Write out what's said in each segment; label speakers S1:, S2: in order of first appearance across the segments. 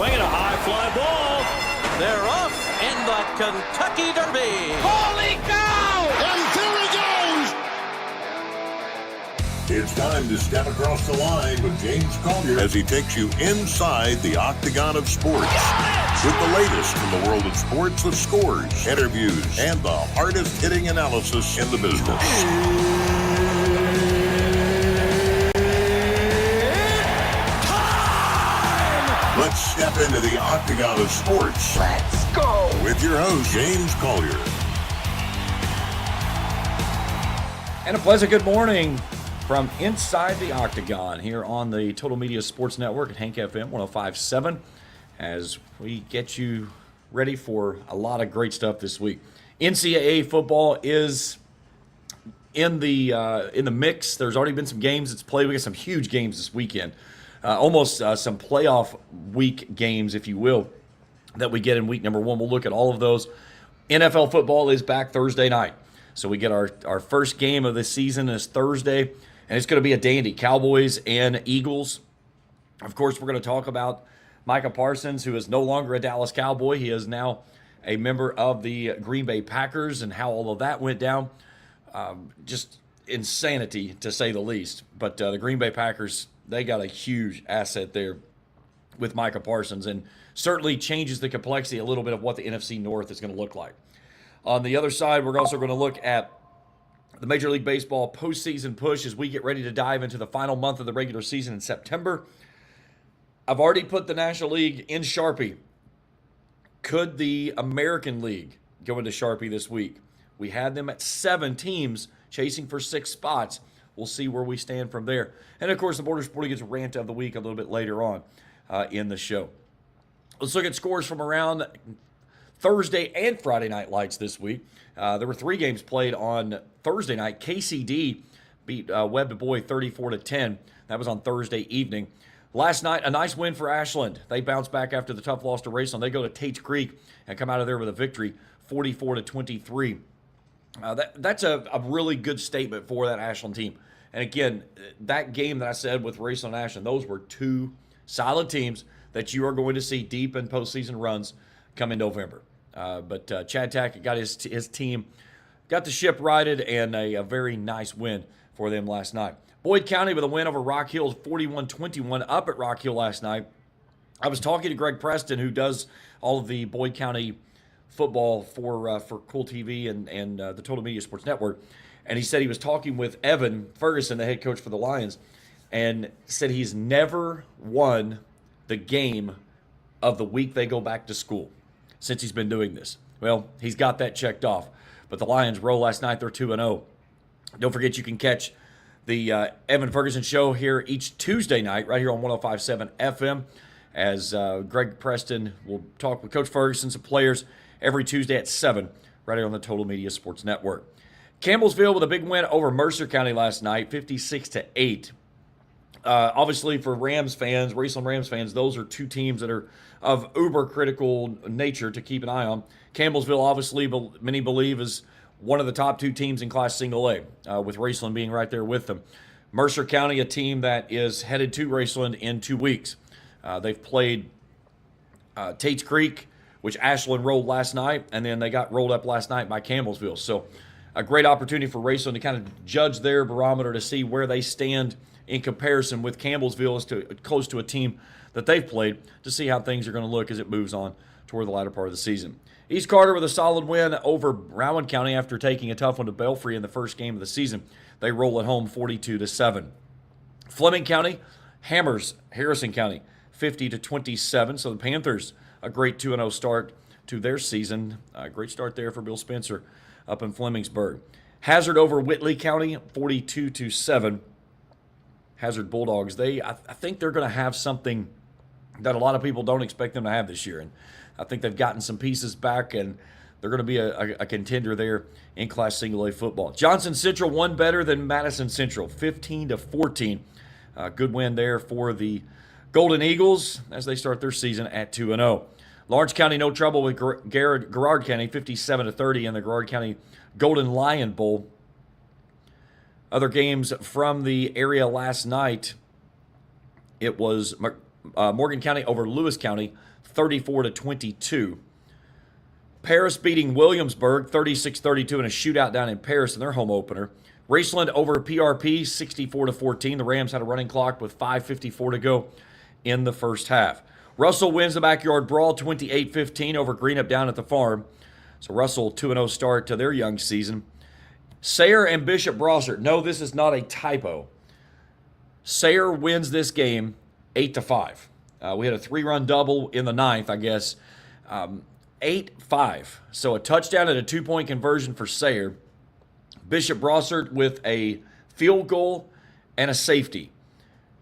S1: Swinging a high fly ball. They're off in the Kentucky Derby.
S2: Holy cow!
S3: And there he goes! It's time to step across the line with James Collier as he takes you inside the octagon of sports. With the latest from the world of sports, the scores, interviews, and the hardest-hitting analysis in the business. Let's step into the octagon of sports.
S2: Let's go!
S3: With your host, James Collier.
S4: And a pleasant good morning from inside the octagon here on the Total Media Sports Network at Hank FM 105.7 as we get you ready for a lot of great stuff this week. NCAA football is in the mix. There's already been some games that's played. We got some huge games this weekend. Almost some playoff week games, if you will, that we get in week number one. We'll look at all of those. NFL football is back Thursday night. So we get our first game of the season is Thursday, and it's going to be a dandy. Cowboys and Eagles. Of course, we're going to talk about Micah Parsons, who is no longer a Dallas Cowboy. He is now a member of the Green Bay Packers and how all of that went down. Just insanity, to say the least. But the Green Bay Packers, they got a huge asset there with Micah Parsons and certainly changes the complexity a little bit of what the NFC North is going to look like. On the other side, we're also going to look at the Major League Baseball postseason push as we get ready to dive into the final month of the regular season in September. I've already put the National League in Sharpie. Could the American League go into Sharpie this week? We had them at 7 teams chasing for 6 spots. We'll see where we stand from there. And, of course, the Borders Sporting Goods Rant of the week a little bit later on in the show. Let's look at scores from around Thursday and Friday night lights this week. There were 3 games played on Thursday night. KCD beat Webb Du Bois 34-10. That was on Thursday evening. Last night, a nice win for Ashland. They bounced back after the tough loss to Raceland. They go to Tate's Creek and come out of there with a victory, 44-23. That's a really good statement for that Ashland team. And again, that game that I said with Raceland and Ashland, those were 2 solid teams that you are going to see deep in postseason runs come in November. But Chad Tackett got his team, got the ship righted, and a very nice win for them last night. Boyd County with a win over Rock Hill, 41-21 up at Rock Hill last night. I was talking to Greg Preston, who does all of the Boyd County football for Kool TV and the Total Media Sports Network, and he said he was talking with Evan Ferguson, the head coach for the Lions, and said he's never won the game of the week they go back to school since he's been doing this. Well, he's got that checked off. But the Lions roll last night. They're 2-0. Don't forget you can catch the Evan Ferguson Show here each Tuesday night right here on 105.7 FM as Greg Preston will talk with Coach Ferguson, some players, every Tuesday at 7 right here on the Total Media Sports Network. Campbellsville with a big win over Mercer County last night, 56-8. Obviously, for Rams fans, Raceland Rams fans, those are 2 teams that are of uber-critical nature to keep an eye on. Campbellsville, obviously, many believe is one of the top 2 teams in Class Single A, with Raceland being right there with them. Mercer County, a team that is headed to Raceland in 2 weeks. They've played Tate's Creek, which Ashland rolled last night, and then they got rolled up last night by Campbellsville. So a great opportunity for Raceland to kind of judge their barometer to see where they stand in comparison with Campbellsville as to close to a team that they've played, to see how things are going to look as it moves on toward the latter part of the season. East Carter with a solid win over Rowan County after taking a tough one to Belfry in the first game of the season. They roll at home 42-7. Fleming County hammers Harrison County 50-27. So the Panthers, a great 2-0 start to their season. A great start there for Bill Spencer up in Flemingsburg. Hazard over Whitley County 42-7. Hazard Bulldogs, I think they're going to have something that a lot of people don't expect them to have this year. And I think they've gotten some pieces back, and they're going to be a contender there in Class Single A football. Johnson Central won better than Madison Central, 15-14. Good win there for the Golden Eagles as they start their season at 2-0. Lawrence County, no trouble with Garrard County, 57-30 in the Garrard County Golden Lion Bowl. Other games from the area last night, it was Morgan County over Lewis County, 34-22. Paris beating Williamsburg, 36-32 in a shootout down in Paris in their home opener. Raceland over PRP, 64-14. The Rams had a running clock with 5:54 to go in the first half. Russell wins the backyard brawl, 28-15 over Greenup down at the farm. So Russell, 2-0 start to their young season. Sayre and Bishop Brossart. No, this is not a typo. Sayre wins this game 8-5. We had a 3-run double in the ninth, I guess. 8-5. So a touchdown and a 2-point conversion for Sayre. Bishop Brossart with a field goal and a safety.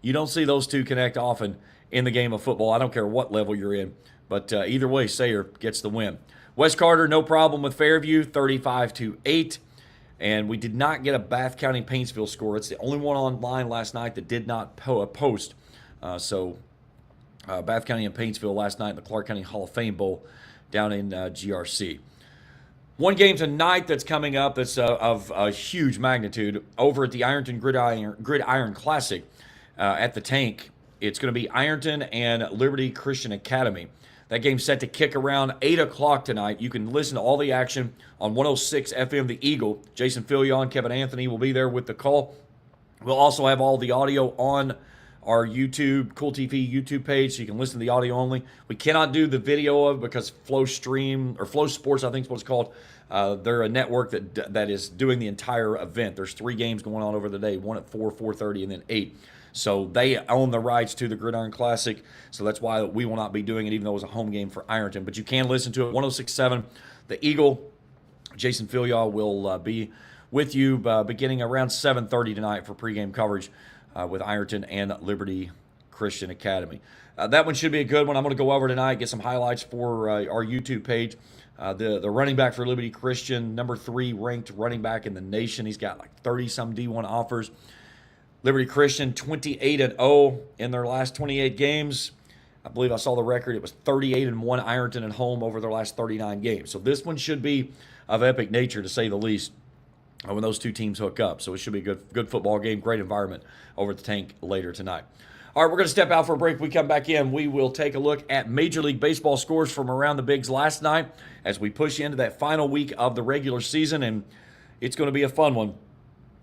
S4: You don't see those two connect often in the game of football. I don't care what level you're in. But either way, Sayre gets the win. West Carter, no problem with Fairview, 35-8. And we did not get a Bath County Paintsville score. It's the only one online last night that did not post. So Bath County and Paintsville last night in the Clark County Hall of Fame Bowl down in GRC. One game tonight that's coming up that's of a huge magnitude over at the Ironton Gridiron Classic at the Tank. It's going to be Ironton and Liberty Christian Academy. That game's set to kick around 8 o'clock tonight. You can listen to all the action on 106 FM The Eagle. Jason Filion, Kevin Anthony will be there with the call. We'll also have all the audio on our YouTube, Kool TV YouTube page, so you can listen to the audio only. We cannot do the video of because Flow Sports, I think is what it's called. They're a network that is doing the entire event. There's 3 games going on over the day, one at 4, 4:30, and then 8. So they own the rights to the Gridiron Classic, so that's why we will not be doing it, even though it was a home game for Ironton. But you can listen to it, 106.7 The Eagle. Jason Filion will be with you beginning around 7:30 tonight for pregame coverage with Ironton and Liberty Christian Academy. That one should be a good one. I'm going to go over tonight, get some highlights for our YouTube page. The running back for Liberty Christian, number 3 ranked running back in the nation. He's got like 30-some D1 offers. Liberty Christian, 28-0 in their last 28 games. I believe I saw the record. It was 38-1 Ironton at home over their last 39 games. So this one should be of epic nature, to say the least, when those two teams hook up. So it should be a good football game, great environment over at the Tank later tonight. All right, we're going to step out for a break. When we come back in, we will take a look at Major League Baseball scores from around the bigs last night as we push into that final week of the regular season, and it's going to be a fun one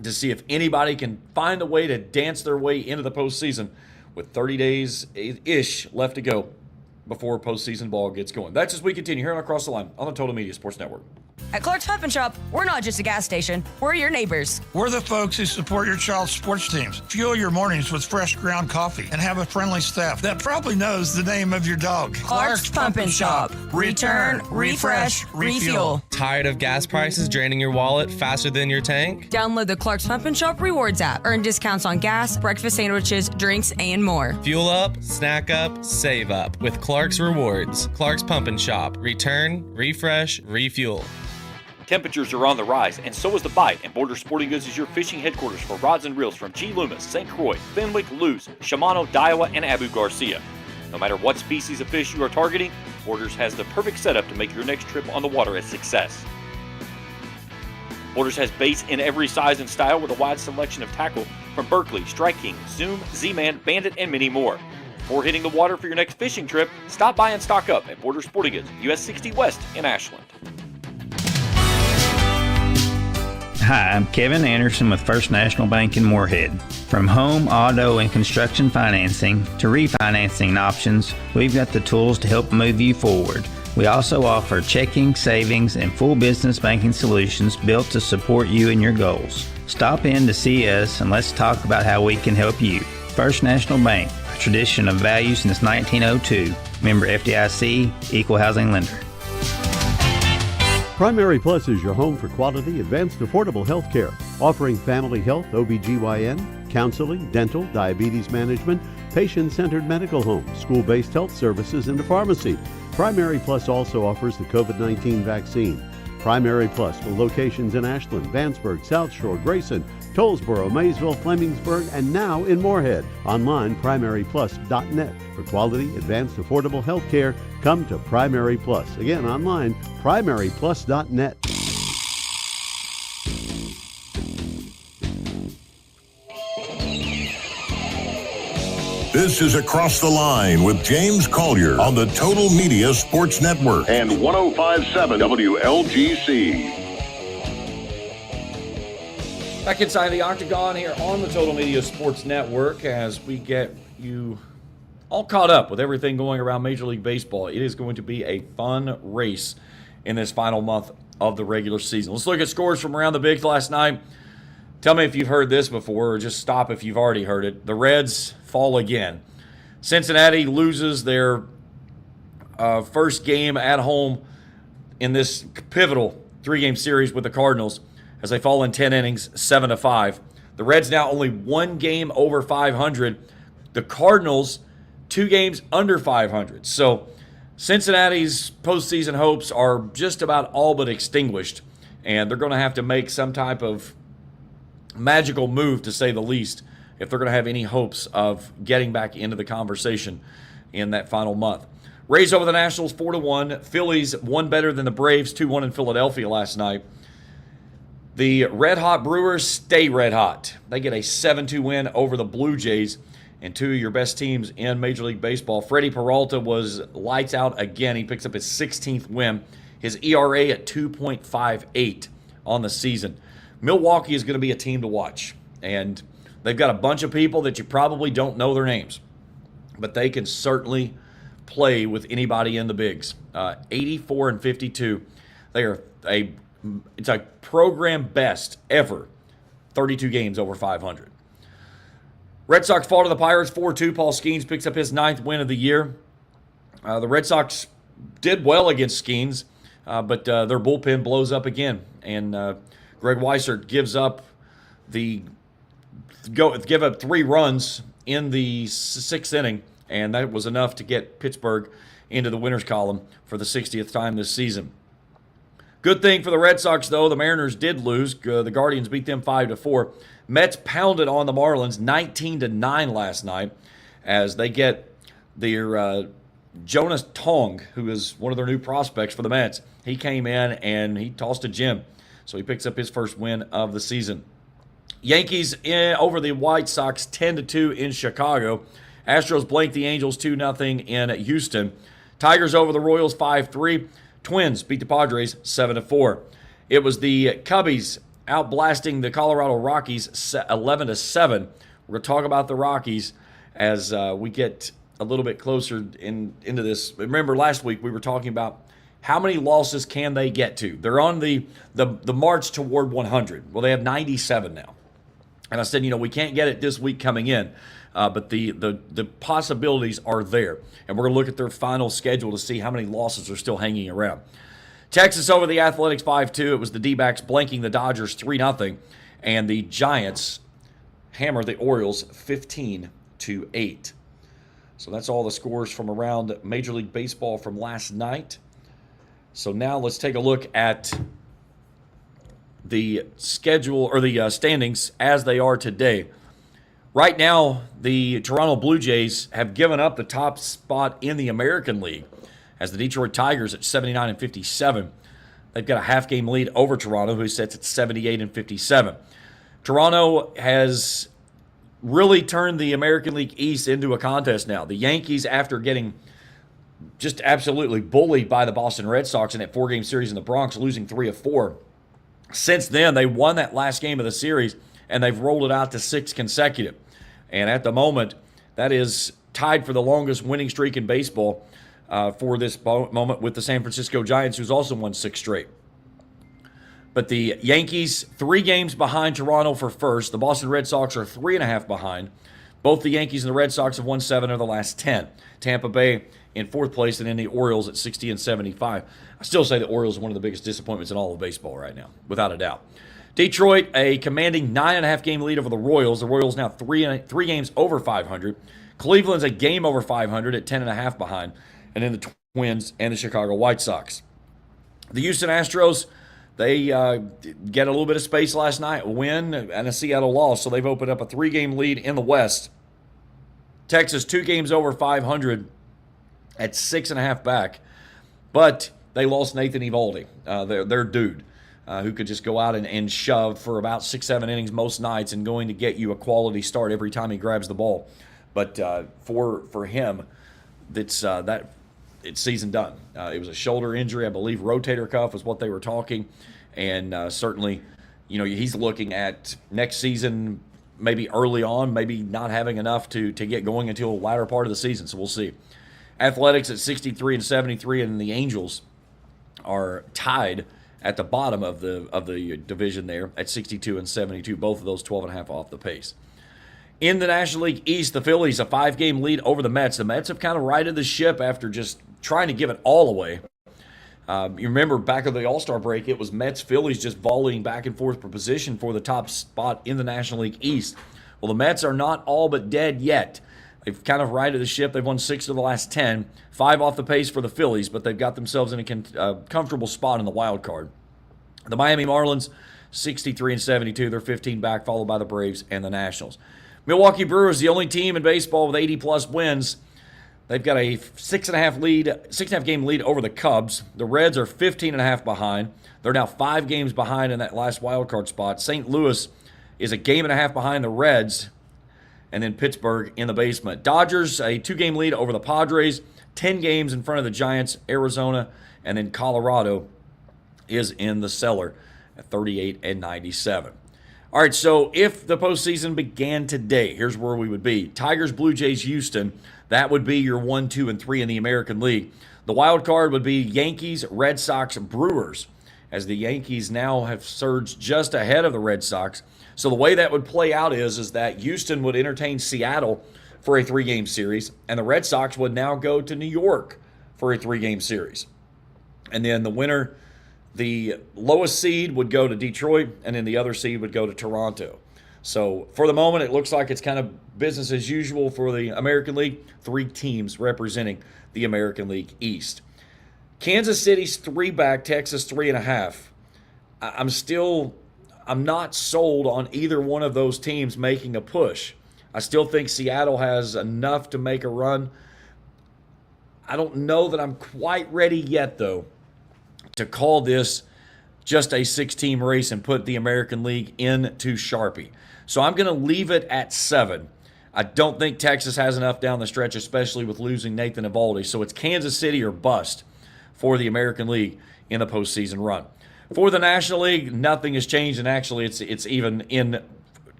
S4: to see if anybody can find a way to dance their way into the postseason with 30 days-ish left to go before postseason ball gets going. That's as we continue here on Across the Line on the Total Media Sports Network.
S5: At Clark's Pump and Shop, we're not just a gas station. We're your neighbors.
S6: We're the folks who support your child's sports teams. Fuel your mornings with fresh ground coffee and have a friendly staff that probably knows the name of your dog.
S5: Clark's Pump and Shop. Return, refresh, refuel.
S7: Tired of gas prices draining your wallet faster than your tank?
S5: Download the Clark's Pump and Shop Rewards app. Earn discounts on gas, breakfast sandwiches, drinks, and more.
S7: Fuel up, snack up, save up with Clark's Rewards. Clark's Pump and Shop. Return, refresh, refuel.
S8: Temperatures are on the rise, and so is the bite, and Borders Sporting Goods is your fishing headquarters for rods and reels from G. Loomis, St. Croix, Fenwick, Lewes, Shimano, Daiwa, and Abu Garcia. No matter what species of fish you are targeting, Borders has the perfect setup to make your next trip on the water a success. Borders has baits in every size and style with a wide selection of tackle from Berkley, Strike King, Zoom, Z-Man, Bandit, and many more. Before hitting the water for your next fishing trip, stop by and stock up at Borders Sporting Goods, US 60 West in Ashland.
S9: Hi, I'm Kevin Anderson with First National Bank in Moorhead. From home, auto, and construction financing to refinancing options, we've got the tools to help move you forward. We also offer checking, savings, and full business banking solutions built to support you and your goals. Stop in to see us and let's talk about how we can help you. First National Bank, a tradition of value since 1902. Member FDIC, Equal Housing Lender.
S10: Primary Plus is your home for quality, advanced, affordable health care, offering family health, OBGYN, counseling, dental, diabetes management, patient-centered medical homes, school-based health services, and a pharmacy. Primary Plus also offers the COVID-19 vaccine. Primary Plus with locations in Ashland, Vanceburg, South Shore, Grayson, Tollsboro, Maysville, Flemingsburg, and now in Moorhead. Online, primaryplus.net. For quality, advanced, affordable health care, come to Primary Plus. Again, online, primaryplus.net.
S3: This is Across the Line with James Collier on the Total Media Sports Network and 105.7 WLGC.
S4: Back inside the Octagon here on the Total Media Sports Network as we get you all caught up with everything going around Major League Baseball. It is going to be a fun race in this final month of the regular season. Let's look at scores from around the Bigs last night. Tell me if you've heard this before, or just stop if you've already heard it. The Reds fall again. Cincinnati loses their first game at home in this pivotal 3-game series with the Cardinals as they fall in 10 innings, 7-5. The Reds now only 1 game over 500. The Cardinals 2 games under 500. So Cincinnati's postseason hopes are just about all but extinguished, and they're going to have to make some type of magical move, to say the least, if they're going to have any hopes of getting back into the conversation in that final month. Rays over the Nationals 4-1. Phillies one better than the Braves, 2-1 in Philadelphia last night. The Red Hot Brewers stay red hot. They get a 7-2 win over the Blue Jays and 2 of your best teams in Major League Baseball. Freddie Peralta was lights out again. He picks up his 16th win. His ERA at 2.58 on the season. Milwaukee is going to be a team to watch. And they've got a bunch of people that you probably don't know their names. But they can certainly play with anybody in the bigs. 84-52. They are it's a program best ever. 32 games over 500. Red Sox fall to the Pirates 4-2. Paul Skeens picks up his 9th win of the year. The Red Sox did well against Skeens, but their bullpen blows up again. And Greg Weissert give up 3 runs in the 6th inning, and that was enough to get Pittsburgh into the winners column for the 60th time this season. Good thing for the Red Sox, though, the Mariners did lose. The Guardians beat them 5-4. Mets pounded on the Marlins 19-9 last night as they get their Jonas Tong, who is one of their new prospects for the Mets. He came in and he tossed a gem, so he picks up his first win of the season. Yankees over the White Sox 10-2 in Chicago. Astros blank the Angels 2-0 in Houston. Tigers over the Royals 5-3. Twins beat the Padres 7-4. It was the Cubbies outblasting the Colorado Rockies 11-7. We're going to talk about the Rockies as we get a little bit closer into this. Remember last week we were talking about how many losses can they get to. They're on the march toward 100. Well, they have 97 now. And I said, we can't get it this week coming in. But the possibilities are there. And we're going to look at their final schedule to see how many losses are still hanging around. Texas over the Athletics 5-2. It was the D-backs blanking the Dodgers 3-0. And the Giants hammer the Orioles 15-8. So that's all the scores from around Major League Baseball from last night. So now let's take a look at the schedule or the standings as they are today. Right now, the Toronto Blue Jays have given up the top spot in the American League as the Detroit Tigers at 79-57. They've got a half-game lead over Toronto, who sits at 78-57. Toronto has really turned the American League East into a contest now. The Yankees, after getting just absolutely bullied by the Boston Red Sox in that 4-game series in the Bronx, losing 3 of 4. Since then, they won that last game of the series, and they've rolled it out to 6 consecutive. And at the moment, that is tied for the longest winning streak in baseball for this moment with the San Francisco Giants, who's also won 6 straight. But the Yankees, 3 games behind Toronto for first. The Boston Red Sox are 3.5 behind. Both the Yankees and the Red Sox have won 7 of the last 10. Tampa Bay in 4th place, and then the Orioles at 60-75. I still say the Orioles are one of the biggest disappointments in all of baseball right now, without a doubt. Detroit, a commanding 9.5 game lead over the Royals. The Royals now 3 games over 500. Cleveland's a game over 500 at 10.5 behind. And then the Twins and the Chicago White Sox. The Houston Astros, they get a little bit of space last night, a win and a Seattle loss. So they've opened up a 3-game lead in the West. Texas, 2 games over 500 at 6.5 back. But they lost Nathan Eovaldi, their dude. Who could just go out and shove for about 6-7 innings most nights and going to get you a quality start every time he grabs the ball. But for him, it's season done. It was a shoulder injury, I believe. Rotator cuff was what they were talking, and certainly, he's looking at next season, maybe early on, maybe not having enough to get going until the latter part of the season. So we'll see. Athletics at 63 and 73, and the Angels are tied at the bottom of the division there at 62 and 72. Both of those 12.5 off the pace. In the National League East, the Phillies, a 5-game lead over the Mets. The Mets have kind of righted the ship after just trying to give it all away. You remember back at the All-Star break, it was Mets-Phillies just volleying back and forth for position for the top spot in the National League East. Well, the Mets are not all but dead yet. They've kind of righted the ship. They've won 6 of the last 10, 5 off the pace for the Phillies, but they've got themselves in a comfortable spot in the wild card. The Miami Marlins, 63 and 72. They're 15 back, followed by the Braves and the Nationals. Milwaukee Brewers, the only team in baseball with 80-plus wins. They've got a 6.5 game lead over the Cubs. The Reds are 15.5 behind. They're now 5 games behind in that last wild card spot. St. Louis is a 1.5 games behind the Reds, and then Pittsburgh in the basement. Dodgers, a 2-game lead over the Padres, 10 games in front of the Giants, Arizona, and then Colorado is in the cellar at 38 and 97. All right, so if the postseason began today, here's where we would be. Tigers, Blue Jays, Houston. That would be your 1, 2, and 3 in the American League. The wild card would be Yankees, Red Sox, Brewers, as the Yankees now have surged just ahead of the Red Sox. So the way that would play out is that Houston would entertain Seattle for a 3-game series, and the Red Sox would now go to New York for a 3-game series. And then the winner, the lowest seed would go to Detroit, and then the other seed would go to Toronto. So for the moment, it looks like it's kind of business as usual for the American League. 3 teams representing the American League East. Kansas City's 3 back, Texas 3.5. I'm not sold on either one of those teams making a push. I still think Seattle has enough to make a run. I don't know that I'm quite ready yet, though, to call this just a 6-team race and put the American League into Sharpie. So I'm going to leave it at 7. I don't think Texas has enough down the stretch, especially with losing Nathan Eovaldi. So it's Kansas City or bust for the American League in the postseason run. For the National League, nothing has changed, and actually it's even in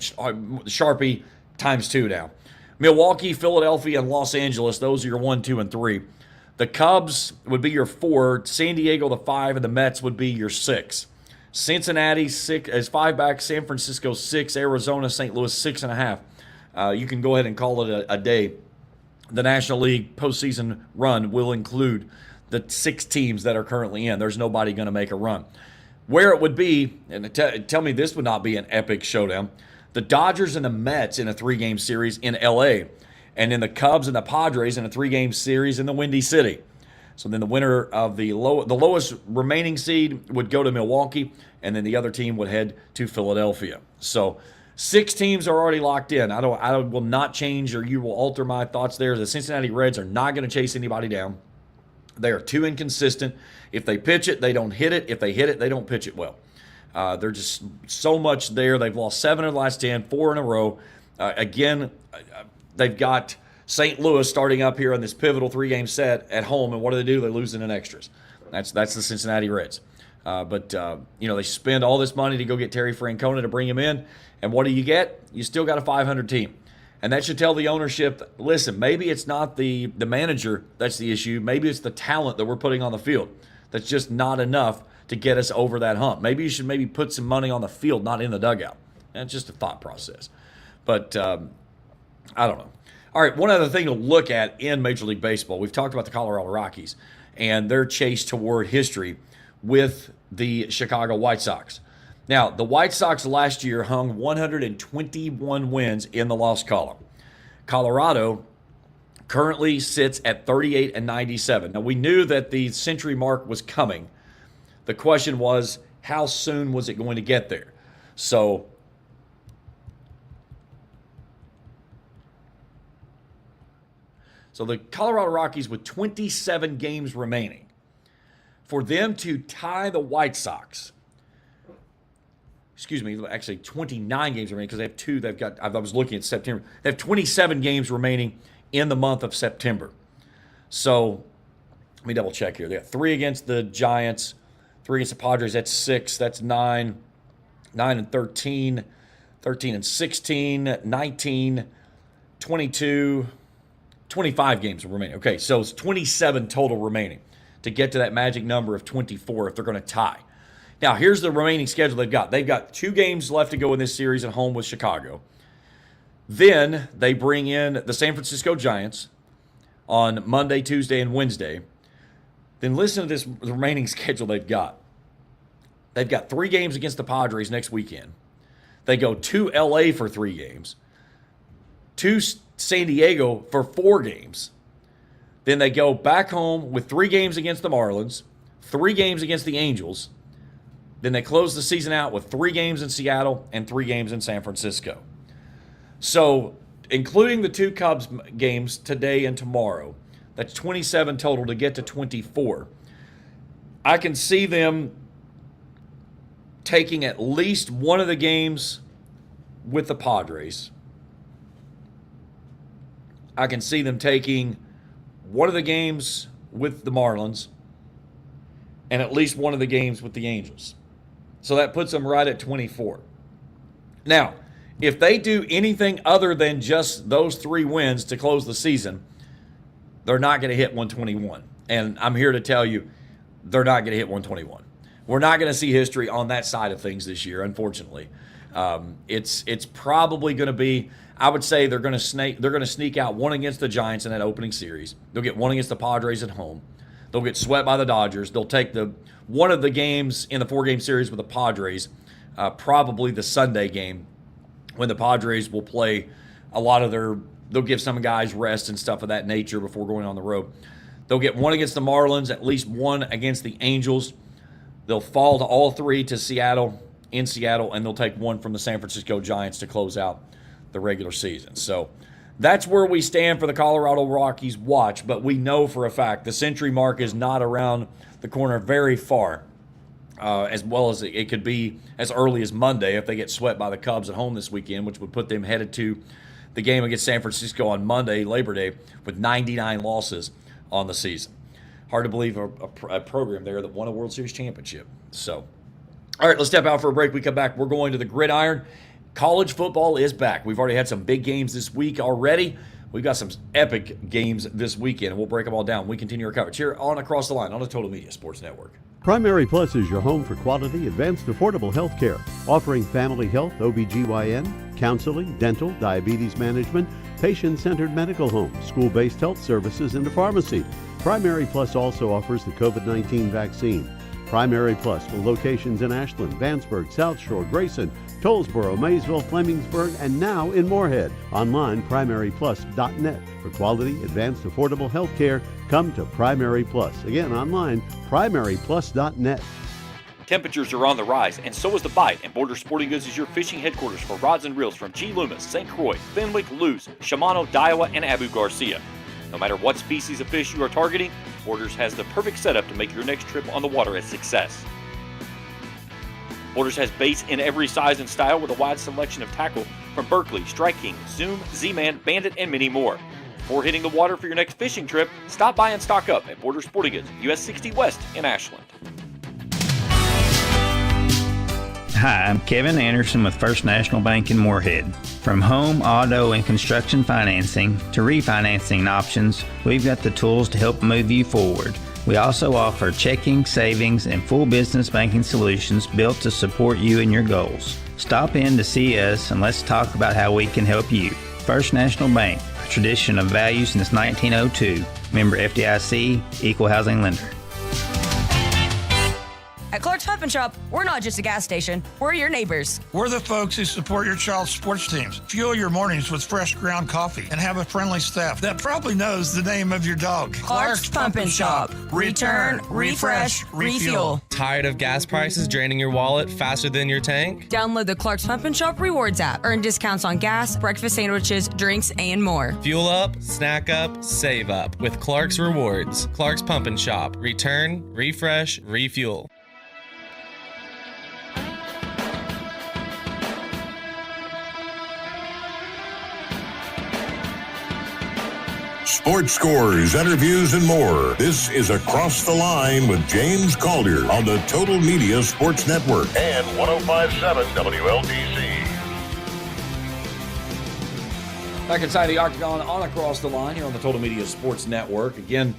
S4: Sharpie times 2 now. Milwaukee, Philadelphia, and Los Angeles, those are your 1, 2, and 3. The Cubs would be your 4, San Diego the 5, and the Mets would be your 6. Cincinnati 6 is 5 back, San Francisco 6, Arizona, St. Louis 6.5. You can go ahead and call it a day. The National League postseason run will include the 6 teams that are currently in. There's nobody going to make a run. Where it would be, and tell me this would not be an epic showdown, the Dodgers and the Mets in a 3-game series in L.A., and then the Cubs and the Padres in a 3-game series in the Windy City. So then the winner of the lowest remaining seed would go to Milwaukee, and then the other team would head to Philadelphia. So 6 teams are already locked in. I will not change, or you will alter my thoughts there. The Cincinnati Reds are not going to chase anybody down. They are too inconsistent. If they pitch it, they don't hit it. If they hit it, they don't pitch it well. They're just so much there. They've lost 7 of the last 10, 4 in a row. Again, they've got St. Louis starting up here on this pivotal 3-game set at home, and what do? They lose in extras. That's the Cincinnati Reds. But they spend all this money to go get Terry Francona to bring him in, and what do you get? You still got a 500 team. And that should tell the ownership, listen, maybe it's not the manager that's the issue. Maybe it's the talent that we're putting on the field that's just not enough to get us over that hump. Maybe you should put some money on the field, not in the dugout. That's just a thought process. But I don't know. All right, one other thing to look at in Major League Baseball. We've talked about the Colorado Rockies and their chase toward history with the Chicago White Sox. Now, the White Sox last year hung 121 wins in the loss column. Colorado currently sits at 38 and 97. Now, we knew that the century mark was coming. The question was, how soon was it going to get there? So the Colorado Rockies with 27 games remaining, for them to tie the White Sox actually 29 games remaining because they have two. I was looking at September. They have 27 games remaining in the month of September. So let me double check here. They got 3 against the Giants, 3 against the Padres. That's 6. That's 9. 9 and 13. 13 and 16. 19. 22. 25 games remaining. Okay, so it's 27 total remaining to get to that magic number of 24 if they're going to tie. Now, here's the remaining schedule they've got. They've got 2 games left to go in this series at home with Chicago. Then they bring in the San Francisco Giants on Monday, Tuesday, and Wednesday. Then listen to this remaining schedule they've got. They've got 3 games against the Padres next weekend. They go to L.A. for 3 games. To San Diego for 4 games. Then they go back home with 3 games against the Marlins, 3 games against the Angels. Then they close the season out with 3 games in Seattle and 3 games in San Francisco. So, including the 2 Cubs games today and tomorrow, that's 27 total to get to 24. I can see them taking at least one of the games with the Padres. I can see them taking one of the games with the Marlins and at least one of the games with the Angels. So that puts them right at 24. Now, if they do anything other than just those 3 wins to close the season, they're not going to hit 121. And I'm here to tell you, they're not going to hit 121. We're not going to see history on that side of things this year, unfortunately. It's probably going to be, I would say they're going to sneak out 1 against the Giants in that opening series. They'll get 1 against the Padres at home. They'll get swept by the Dodgers. They'll take one of the games in the 4-game series with the Padres, probably the Sunday game, when the Padres will play a lot of they'll give some guys rest and stuff of that nature before going on the road. They'll get 1 against the Marlins, at least 1 against the Angels. They'll fall to all 3 to Seattle, and they'll take 1 from the San Francisco Giants to close out the regular season. So that's where we stand for the Colorado Rockies watch, but we know for a fact the century mark is not around the corner very far, as well as it could be as early as Monday if they get swept by the Cubs at home this weekend, which would put them headed to the game against San Francisco on Monday, Labor Day, with 99 losses on the season. Hard to believe a program there that won a World Series championship. So, all right, let's step out for a break. We come back. We're going to the gridiron. College football is back. We've already had some big games this week already. We've got some epic games this weekend, and we'll break them all down. We continue our coverage here on Across the Line on the Total Media Sports Network.
S10: Primary Plus is your home for quality, advanced, affordable health care, offering family health, OBGYN, counseling, dental, diabetes management, patient-centered medical home, school-based health services, and a pharmacy. Primary Plus also offers the COVID-19 vaccine. Primary Plus with locations in Ashland, Vanceburg, South Shore, Grayson, Tollsboro, Maysville, Flemingsburg, and now in Moorhead. Online, primaryplus.net. For quality, advanced, affordable health care, come to Primary Plus. Again, online, primaryplus.net.
S8: Temperatures are on the rise, and so is the bite, and Borders Sporting Goods is your fishing headquarters for rods and reels from G. Loomis, St. Croix, Fenwick, Lewes, Shimano, Daiwa, and Abu Garcia. No matter what species of fish you are targeting, Borders has the perfect setup to make your next trip on the water a success. Borders has baits in every size and style with a wide selection of tackle from Berkley, Strike King, Zoom, Z-Man, Bandit, and many more. Before hitting the water for your next fishing trip, stop by and stock up at Borders Sporting Goods, US 60 West in Ashland.
S9: Hi, I'm Kevin Anderson with First National Bank in Moorhead. From home, auto, and construction financing to refinancing options, we've got the tools to help move you forward. We also offer checking, savings, and full business banking solutions built to support you and your goals. Stop in to see us and let's talk about how we can help you. First National Bank, a tradition of value since 1902. Member FDIC, equal housing lender.
S5: At Clark's Pump and Shop, we're not just a gas station, we're your neighbors.
S6: We're the folks who support your child's sports teams. Fuel your mornings with fresh ground coffee and have a friendly staff that probably knows the name of your dog.
S5: Clark's Pump and Shop. Return, refresh, refuel.
S7: Tired of gas prices draining your wallet faster than your tank?
S5: Download the Clark's Pump and Shop Rewards app. Earn discounts on gas, breakfast sandwiches, drinks, and more.
S7: Fuel up, snack up, save up with Clark's Rewards. Clark's Pump and Shop. Return, refresh, refuel.
S3: Sports scores, interviews, and more. This is Across the Line with James Collier on the Total Media Sports Network and 105.7 WLDC.
S4: Back inside the Octagon on Across the Line here on the Total Media Sports Network. Again,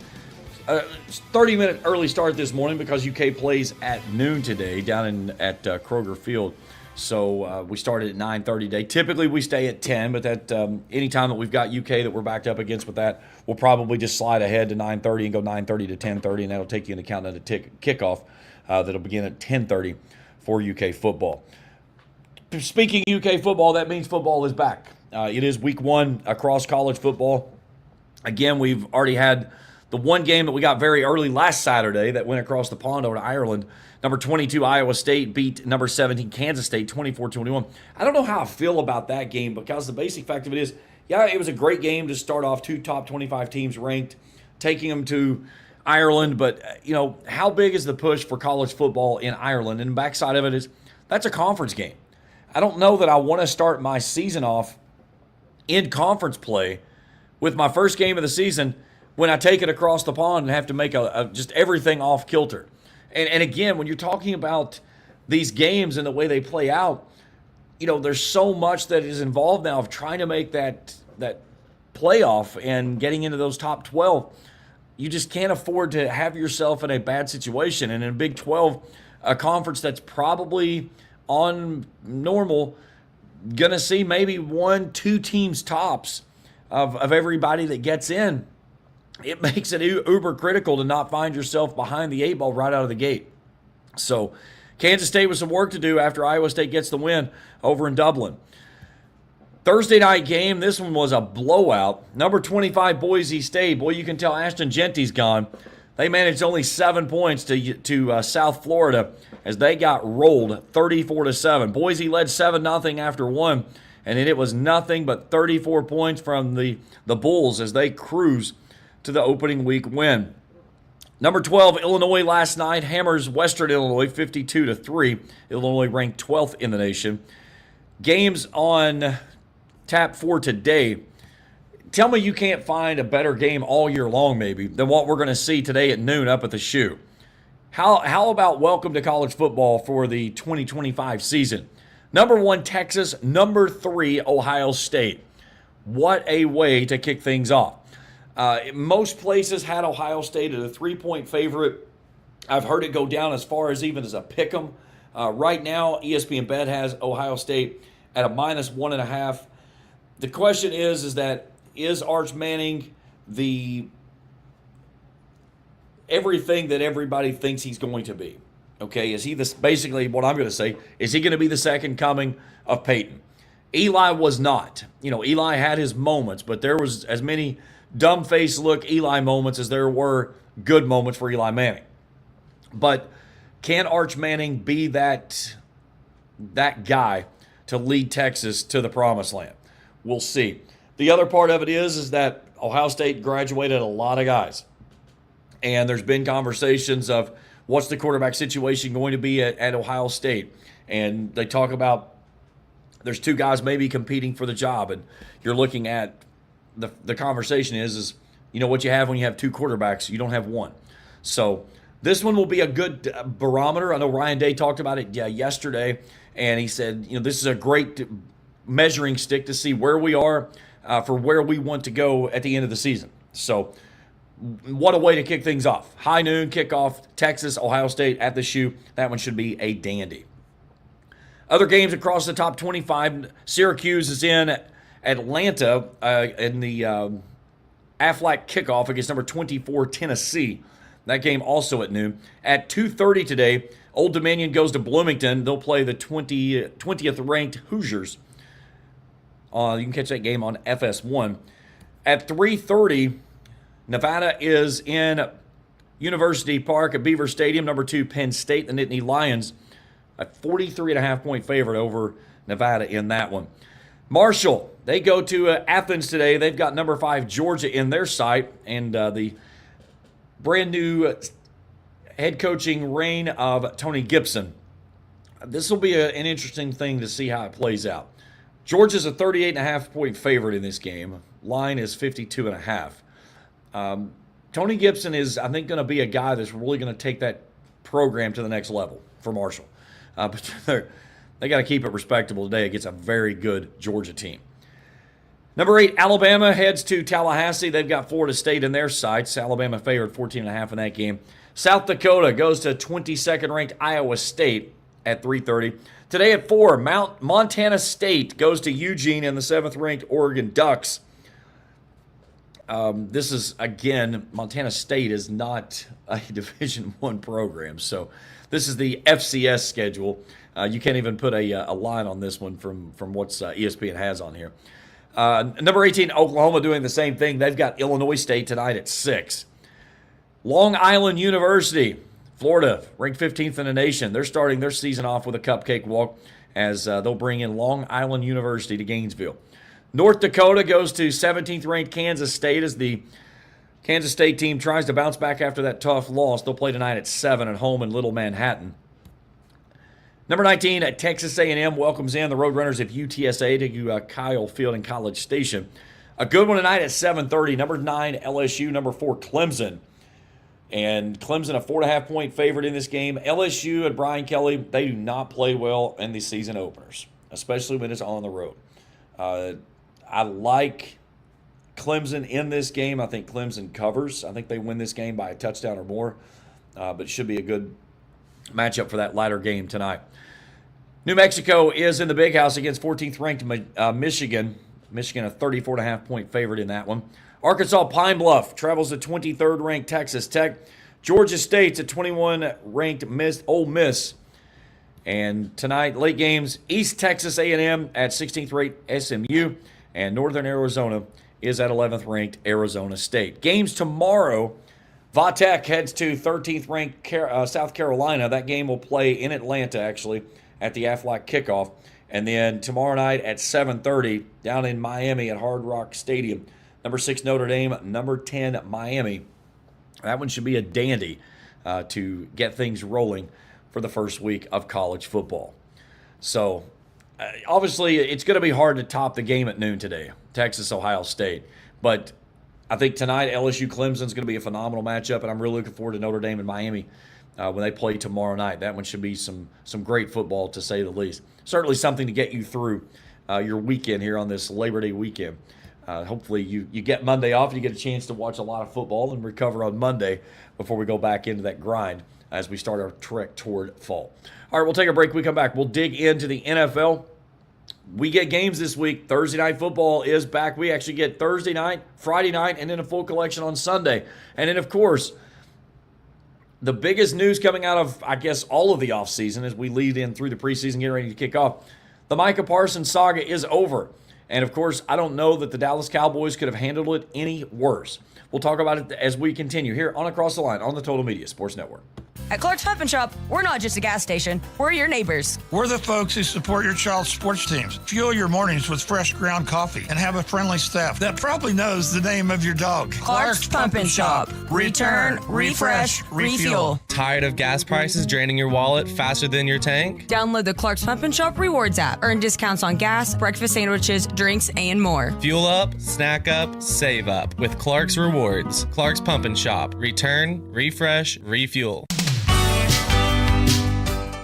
S4: 30-minute early start this morning because UK plays at noon today down at Kroger Field. So we started at 9:30 today. Typically we stay at 10, but that any time that we've got UK that we're backed up against with that, we'll probably just slide ahead to 9:30 and go 9:30 to 10:30, and that'll take you into account of the kickoff that'll begin at 10:30 for UK football. Speaking UK football, that means football is back. It is week one across college football. Again, we've already had the one game that we got very early last Saturday that went across the pond over to Ireland. Number 22, Iowa State beat number 17, Kansas State, 24-21. I don't know how I feel about that game because the basic fact of it is, yeah, it was a great game to start off, two top 25 teams ranked, taking them to Ireland. But, how big is the push for college football in Ireland? And the backside of it is that's a conference game. I don't know that I want to start my season off in conference play with my first game of the season when I take it across the pond and have to make just everything off kilter. And again, when you're talking about these games and the way they play out, there's so much that is involved now of trying to make that playoff and getting into those top 12. You just can't afford to have yourself in a bad situation. And in Big 12, a conference that's probably on normal, going to see maybe 1-2 teams tops of everybody that gets in. It makes it uber critical to not find yourself behind the 8 ball right out of the gate. So Kansas State with some work to do after Iowa State gets the win over in Dublin. Thursday night game, this one was a blowout. Number 25, Boise State. Boy, you can tell Ashton Genty's gone. They managed only 7 points to South Florida as they got rolled 34-7. Boise led 7-0 after one, and then it was nothing but 34 points from the Bulls as they cruise to the opening week win. Number 12, Illinois last night hammers Western Illinois 52-3. Illinois ranked 12th in the nation. Games on tap for today. Tell me you can't find a better game all year long maybe than what we're going to see today at noon up at the Shoe. How about welcome to college football for the 2025 season? Number 1, Texas. Number 3, Ohio State. What a way to kick things off. Most places had Ohio State at a 3-point favorite. I've heard it go down as far as even as a pick 'em. Right now, ESPN Bet has Ohio State at a -1.5. The question is Arch Manning everything that everybody thinks he's going to be? Okay, is he basically what I'm going to say? Is he going to be the second coming of Peyton? Eli was not. Eli had his moments, but there was as many dumb-faced look Eli moments as there were good moments for Eli Manning. But can Arch Manning be that guy to lead Texas to the promised land? We'll see. The other part of it is that Ohio State graduated a lot of guys. And there's been conversations of what's the quarterback situation going to be at Ohio State. And they talk about there's 2 guys maybe competing for the job. And you're looking at the conversation is what you have when you have 2 quarterbacks. You don't have one. So this one will be a good barometer. I know Ryan Day talked about it yesterday, and he said, this is a great measuring stick to see where we are for where we want to go at the end of the season. So what a way to kick things off. High noon kickoff, Texas, Ohio State at the Shoe. That one should be a dandy. Other games across the top 25, Syracuse is in Atlanta in the Aflac kickoff against number 24, Tennessee. That game also at noon. At 2:30 today, Old Dominion goes to Bloomington. They'll play the 20th ranked Hoosiers. You can catch that game on FS1. At 3:30, Nevada is in University Park at Beaver Stadium. Number 2, Penn State, the Nittany Lions, a 43.5-point favorite over Nevada in that one. Marshall, they go to Athens today. They've got number 5, Georgia, in their sight. And the brand new head coaching reign of Tony Gibson. This will be an interesting thing to see how it plays out. Georgia's a 38.5-point favorite in this game. Line is 52.5. Tony Gibson is, I think, going to be a guy that's really going to take that program to the next level for Marshall. But they got to keep it respectable today against a very good Georgia team. Number 8, Alabama heads to Tallahassee. They've got Florida State in their sights. Alabama favored 14.5 in that game. South Dakota goes to 22nd-ranked Iowa State at 3:30. Today at 4, Montana State goes to Eugene and the 7th-ranked Oregon Ducks. This is, again, Montana State is not a Division I program, so this is the FCS schedule. You can't even put a line on this one from what ESPN has on here. Number 18, Oklahoma doing the same thing. They've got Illinois State tonight at 6. Long Island University, Florida, ranked 15th in the nation. They're starting their season off with a cupcake walk as they'll bring in Long Island University to Gainesville. North Dakota goes to 17th-ranked Kansas State as the Kansas State team tries to bounce back after that tough loss. They'll play tonight at 7 at home in Little Manhattan. Number 19, Texas A&M welcomes in the Roadrunners of UTSA to Kyle Field in College Station. A good one tonight at 7:30. Number 9, LSU. Number 4, Clemson. And Clemson, a 4.5-point favorite in this game. LSU and Brian Kelly, they do not play well in the season openers, especially when it's on the road. I like Clemson in this game. I think Clemson covers. I think they win this game by a touchdown or more. But it should be a good matchup for that latter game tonight. New Mexico is in the Big House against 14th-ranked Michigan. Michigan, a 34.5-point favorite in that one. Arkansas Pine Bluff travels to 23rd-ranked Texas Tech. Georgia State's at 21st-ranked Ole Miss. And tonight, late games, East Texas A&M at 16th-ranked SMU. And Northern Arizona is at 11th-ranked Arizona State. Games tomorrow, Va-Tech heads to 13th-ranked South Carolina. That game will play in Atlanta, actually, at the Aflac kickoff. And then tomorrow night at 7:30 down in Miami at Hard Rock Stadium. Number 6, Notre Dame. Number 10, Miami. That one should be a dandy to get things rolling for the first week of college football. So, obviously, it's going to be hard to top the game at noon today, Texas-Ohio State. But I think tonight, LSU-Clemson is going to be a phenomenal matchup, and I'm really looking forward to Notre Dame and Miami when they play tomorrow night. That one should be some great football, to say the least. Certainly something to get you through your weekend here on this Labor Day weekend. Hopefully you get Monday off and you get a chance to watch a lot of football and recover on Monday before we go back into that grind as we start our trek toward fall. All right, we'll take a break. When we come back, we'll dig into the NFL. We get games this week. Thursday Night Football is back. We actually get Thursday night, Friday night, and then a full collection on Sunday. And then, of course, the biggest news coming out of, I guess, all of the offseason as we lead in through the preseason, getting ready to kick off, the Micah Parsons saga is over. And, of course, I don't know that the Dallas Cowboys could have handled it any worse. We'll talk about it as we continue here on Across the Line on the Total Media Sports Network.
S5: At Clark's Pump and Shop, we're not just a gas station, we're your neighbors.
S6: We're the folks who support your child's sports teams. Fuel your mornings with fresh ground coffee and have a friendly staff that probably knows the name of your dog.
S5: Clark's Pump and Shop. Return, refresh, refuel.
S7: Tired of gas prices draining your wallet faster than your tank?
S5: Download the Clark's Pump and Shop Rewards app. Earn discounts on gas, breakfast sandwiches, drinks, and more.
S7: Fuel up, snack up, save up with Clark's Rewards. Clark's Pump and Shop. Return, refresh, refuel.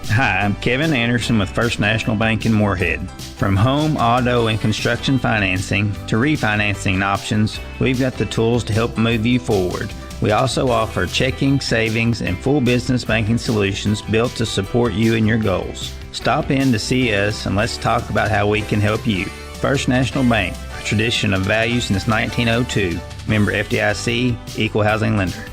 S9: Hi, I'm Kevin Anderson with First National Bank in Moorhead. From home, auto, and construction financing to refinancing options, we've got the tools to help move you forward. We also offer checking, savings, and full business banking solutions built to support you and your goals. Stop in to see us and let's talk about how we can help you. First National Bank, a tradition of value since 1902. Member FDIC, Equal Housing Lender.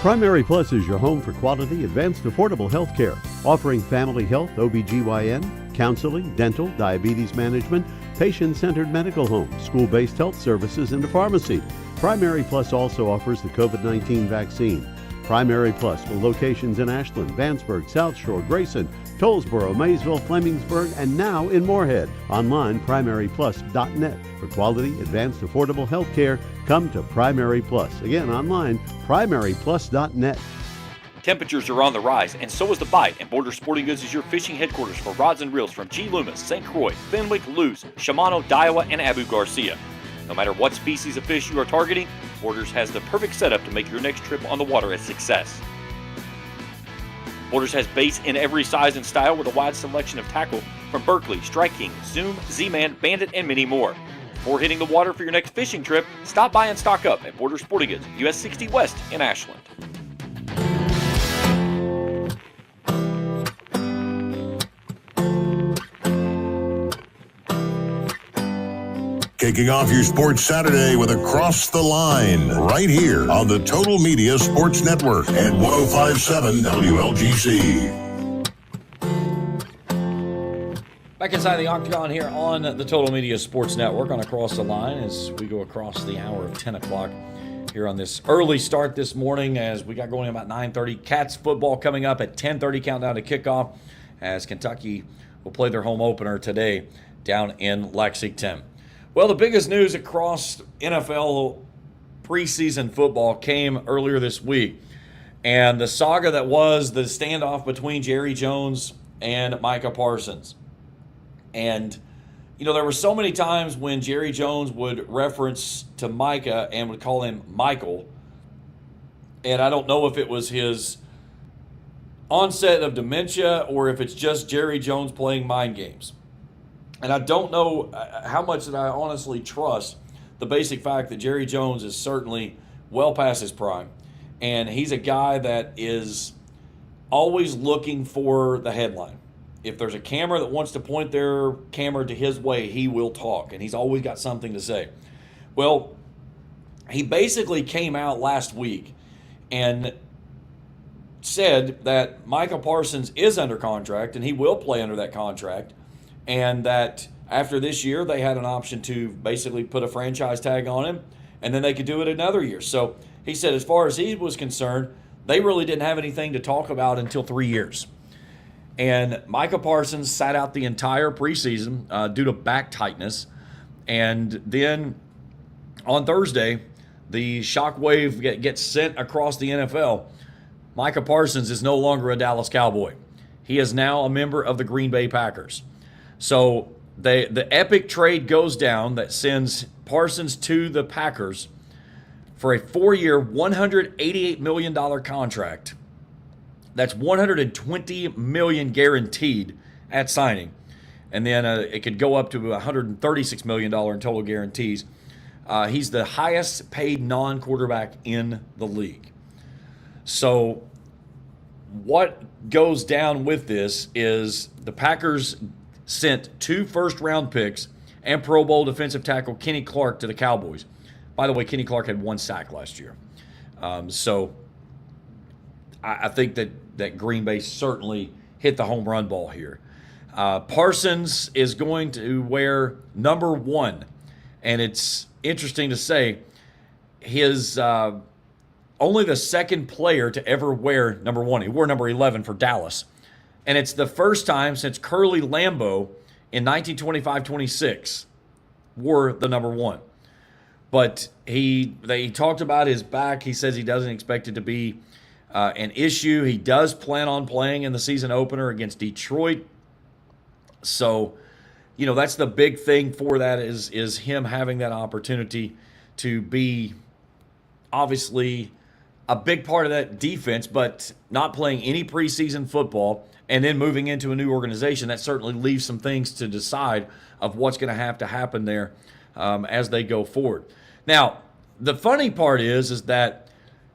S10: Primary Plus is your home for quality, advanced, affordable health care, offering family health, OBGYN, counseling, dental, diabetes management, patient-centered medical homes, school-based health services, and a pharmacy. Primary Plus also offers the COVID-19 vaccine. Primary Plus with locations in Ashland, Vanceburg, South Shore, Grayson, Tollsboro, Maysville, Flemingsburg, and now in Moorhead. Online, primaryplus.net. For quality, advanced, affordable health care, come to Primary Plus. Again, online, primaryplus.net.
S8: Temperatures are on the rise, and so is the bite, and Borders Sporting Goods is your fishing headquarters for rods and reels from G. Loomis, St. Croix, Fenwick, Lewes, Shimano, Daiwa, and Abu Garcia. No matter what species of fish you are targeting, Borders has the perfect setup to make your next trip on the water a success. Borders has baits in every size and style with a wide selection of tackle from Berkley, Strike King, Zoom, Z-Man, Bandit, and many more. Before hitting the water for your next fishing trip, stop by and stock up at Borders Sporting Goods, US 60 West in Ashland.
S3: Kicking off your sports Saturday with Across the Line, right here on the Total Media Sports Network at 105.7 WLGC.
S4: Back inside the Octagon here on the Total Media Sports Network on Across the Line as we go across the hour of 10 o'clock here on this early start this morning as we got going about 9:30. Cats football coming up at 10:30, countdown to kickoff as Kentucky will play their home opener today down in Lexington. Well, the biggest news across NFL preseason football came earlier this week. And the saga that was the standoff between Jerry Jones and Micah Parsons. And, you know, there were so many times when Jerry Jones would reference to Micah and would call him Michael. And I don't know if it was his onset of dementia or if it's just Jerry Jones playing mind games. And I don't know how much that I honestly trust the basic fact that Jerry Jones is certainly well past his prime. And he's a guy that is always looking for the headline. If there's a camera that wants to point their camera to his way, he will talk. And he's always got something to say. Well, he basically came out last week and said that Micah Parsons is under contract and he will play under that contract. And that after this year, they had an option to basically put a franchise tag on him, and then they could do it another year. So he said as far as he was concerned, they really didn't have anything to talk about until 3 years. And Micah Parsons sat out the entire preseason due to back tightness. And then on Thursday, the shockwave gets sent across the NFL. Micah Parsons is no longer a Dallas Cowboy. He is now a member of the Green Bay Packers. So the epic trade goes down that sends Parsons to the Packers for a 4-year, $188 million contract. That's $120 million guaranteed at signing. And then it could go up to $136 million in total guarantees. He's the highest paid non-quarterback in the league. So what goes down with this is the Packers sent 2 first-round picks and Pro Bowl defensive tackle Kenny Clark to the Cowboys. By the way, Kenny Clark had 1 sack last year. So I think that Green Bay certainly hit the home run ball here. Parsons is going to wear number 1. And it's interesting to say his only the second player to ever wear number 1. He wore number 11 for Dallas. And it's the first time since Curly Lambeau in 1925-26 wore the number 1. But he talked about his back. He says he doesn't expect it to be an issue. He does plan on playing in the season opener against Detroit. So, you know, that's the big thing for that is him having that opportunity to be obviously a big part of that defense, but not playing any preseason football and then moving into a new organization. That certainly leaves some things to decide of what's going to have to happen there as they go forward. Now, the funny part is that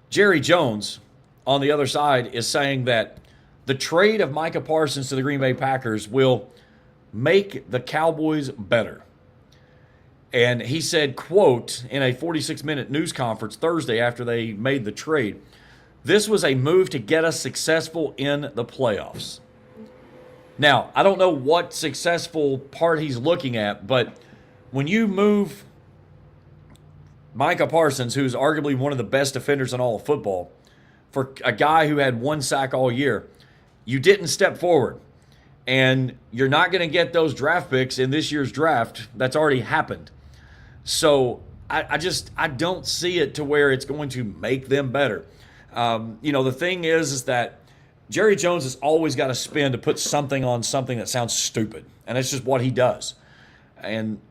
S4: Jerry Jones on the other side is saying that the trade of Micah Parsons to the Green Bay Packers will make the Cowboys better. And he said, quote, in a 46-minute news conference Thursday after they made the trade, "This was a move to get us successful in the playoffs." Now, I don't know what successful part he's looking at, but when you move Micah Parsons, who's arguably one of the best defenders in all of football, for a guy who had 1 sack all year, you didn't step forward. And you're not going to get those draft picks in this year's draft. That's already happened. So I don't see it to where it's going to make them better. The thing is that Jerry Jones has always got a spin to put something on something that sounds stupid. And that's just what he does. And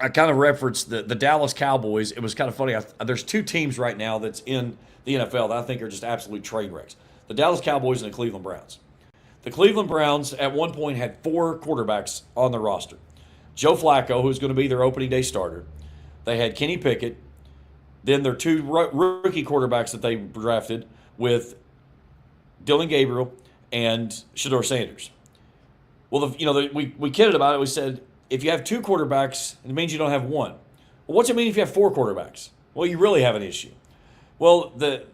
S4: I kind of referenced the Dallas Cowboys. It was kind of funny. There's two teams right now that's in the NFL that I think are just absolute train wrecks. The Dallas Cowboys and the Cleveland Browns. The Cleveland Browns at one point had 4 quarterbacks on their roster. Joe Flacco, who's going to be their opening day starter. They had Kenny Pickett. Then their 2 rookie quarterbacks that they drafted with Dylan Gabriel and Shedeur Sanders. Well, we kidded about it. We said, if you have 2 quarterbacks, it means you don't have one. Well, what's it mean if you have 4 quarterbacks? Well, you really have an issue. Well, the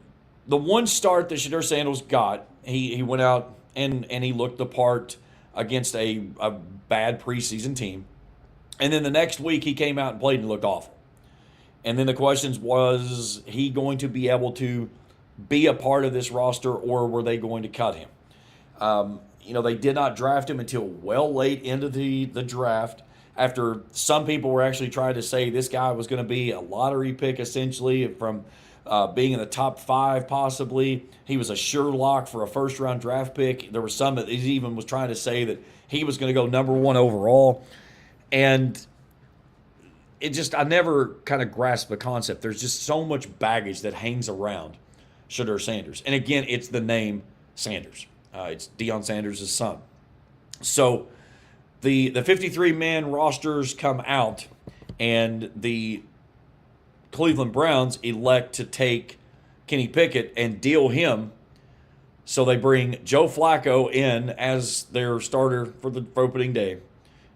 S4: one start that Shedeur Sanders got, he went out and he looked the part against a bad preseason team. And then the next week he came out and played and looked awful. And then the question was he going to be able to be a part of this roster, or were they going to cut him? They did not draft him until well late into the draft, after some people were actually trying to say this guy was going to be a lottery pick, essentially, from being in the top 5 possibly. He was a sure lock for a first-round draft pick. There were some that even was trying to say that he was going to go number 1 overall. And I never kind of grasped the concept. There's just so much baggage that hangs around Shedeur Sanders. And again, it's the name Sanders. It's Deion Sanders' son. So the 53-man rosters come out, and the Cleveland Browns elect to take Kenny Pickett and deal him. So they bring Joe Flacco in as their starter for opening day.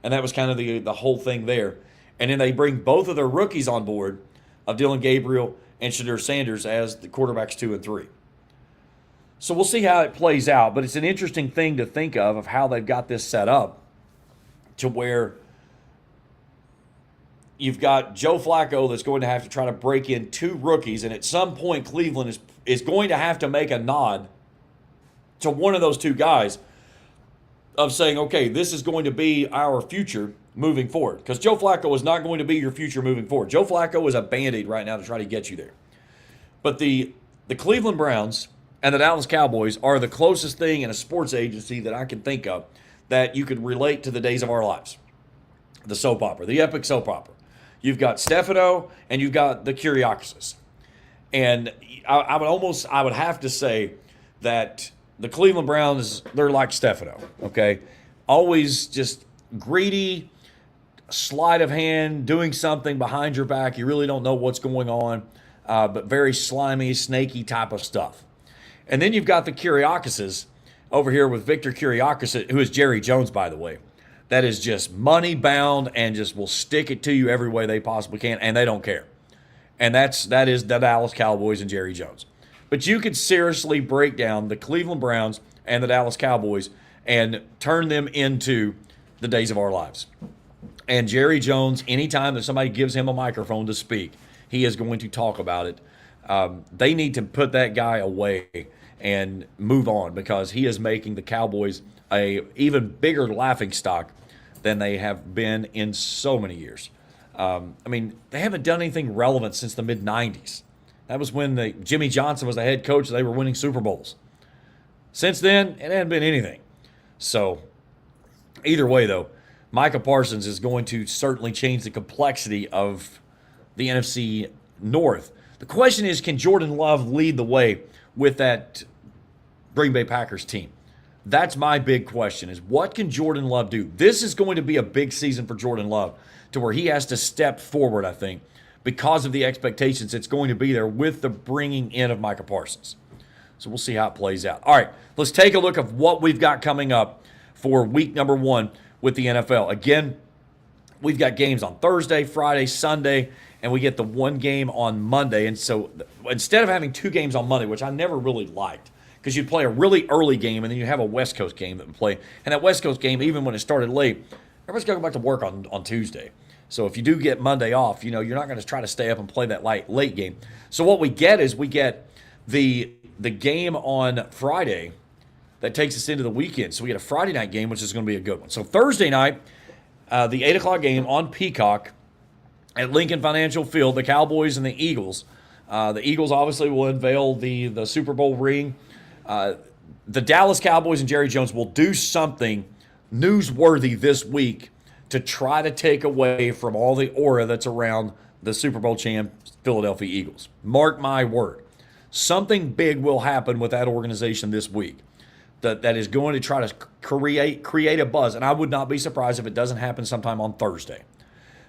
S4: And that was kind of the whole thing there. And then they bring both of their rookies on board, of Dylan Gabriel and Shedeur Sanders, as the quarterbacks 2 and 3. So we'll see how it plays out. But it's an interesting thing to think of how they've got this set up, to where you've got Joe Flacco that's going to have to try to break in 2 rookies. And at some point, Cleveland is going to have to make a nod to one of those 2 guys of saying, okay, this is going to be our future moving forward. Because Joe Flacco is not going to be your future moving forward. Joe Flacco is a Band-Aid right now to try to get you there. But the Cleveland Browns and the Dallas Cowboys are the closest thing in a sports agency that I can think of that you could relate to the days of our lives. The soap opera, the epic soap opera. You've got Stefano and you've got the Kyrgiakis. And I would have to say that the Cleveland Browns, they're like Stefano, okay? Always just greedy, sleight of hand, doing something behind your back. You really don't know what's going on, but very slimy, snaky type of stuff. And then you've got the Kyrgiakises over here with Victor Kyrgiakis, who is Jerry Jones, by the way. That is just money bound and just will stick it to you every way they possibly can, and they don't care. And that is the Dallas Cowboys and Jerry Jones. But you could seriously break down the Cleveland Browns and the Dallas Cowboys and turn them into the days of our lives. And Jerry Jones, anytime that somebody gives him a microphone to speak, he is going to talk about it. They need to put that guy away and move on, because he is making the Cowboys a even bigger laughingstock than they have been in so many years. They haven't done anything relevant since the mid-'90s. That was when Jimmy Johnson was the head coach and they were winning Super Bowls. Since then, it hasn't been anything. So, either way, though, Micah Parsons is going to certainly change the complexity of the NFC North. The question is, can Jordan Love lead the way with that Green Bay Packers team? That's my big question, is what can Jordan Love do? This is going to be a big season for Jordan Love, to where he has to step forward, I think, because of the expectations it's going to be there with the bringing in of Micah Parsons. So we'll see how it plays out. All right, let's take a look at what we've got coming up for week number 1 with the NFL. Again, we've got games on Thursday, Friday, Sunday, and we get the 1 game on Monday. And so instead of having 2 games on Monday, which I never really liked, because you'd play a really early game and then you have a West Coast game that would play. And that West Coast game, even when it started late, everybody's got to go back to work on Tuesday. So if you do get Monday off, you're not going to try to stay up and play that late game. So what we get is the game on Friday that takes us into the weekend. So we get a Friday night game, which is going to be a good one. So Thursday night, the 8 o'clock game on Peacock at Lincoln Financial Field, the Cowboys and the Eagles. The Eagles obviously will unveil the Super Bowl ring. The Dallas Cowboys and Jerry Jones will do something newsworthy this week to try to take away from all the aura that's around the Super Bowl champ Philadelphia Eagles. Mark my word. Something big will happen with that organization this week that is going to try to create a buzz. And I would not be surprised if it doesn't happen sometime on Thursday.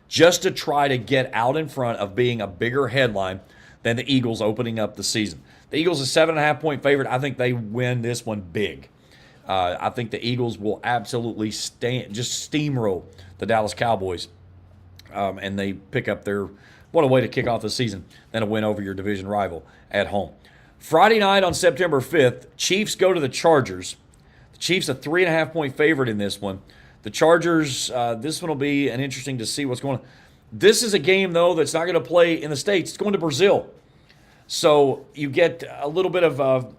S4: Just to try to get out in front of being a bigger headline than the Eagles opening up the season. The Eagles are 7.5-point favorite. I think they win this one big. I think the Eagles will absolutely just steamroll the Dallas Cowboys. And they pick up what a way to kick off the season than a win over your division rival at home. Friday night on September 5th, Chiefs go to the Chargers. The Chiefs a 3.5-point favorite in this one. The Chargers, this one will be an interesting to see what's going on. This is a game, though, that's not going to play in the States. It's going to Brazil. So you get a little bit of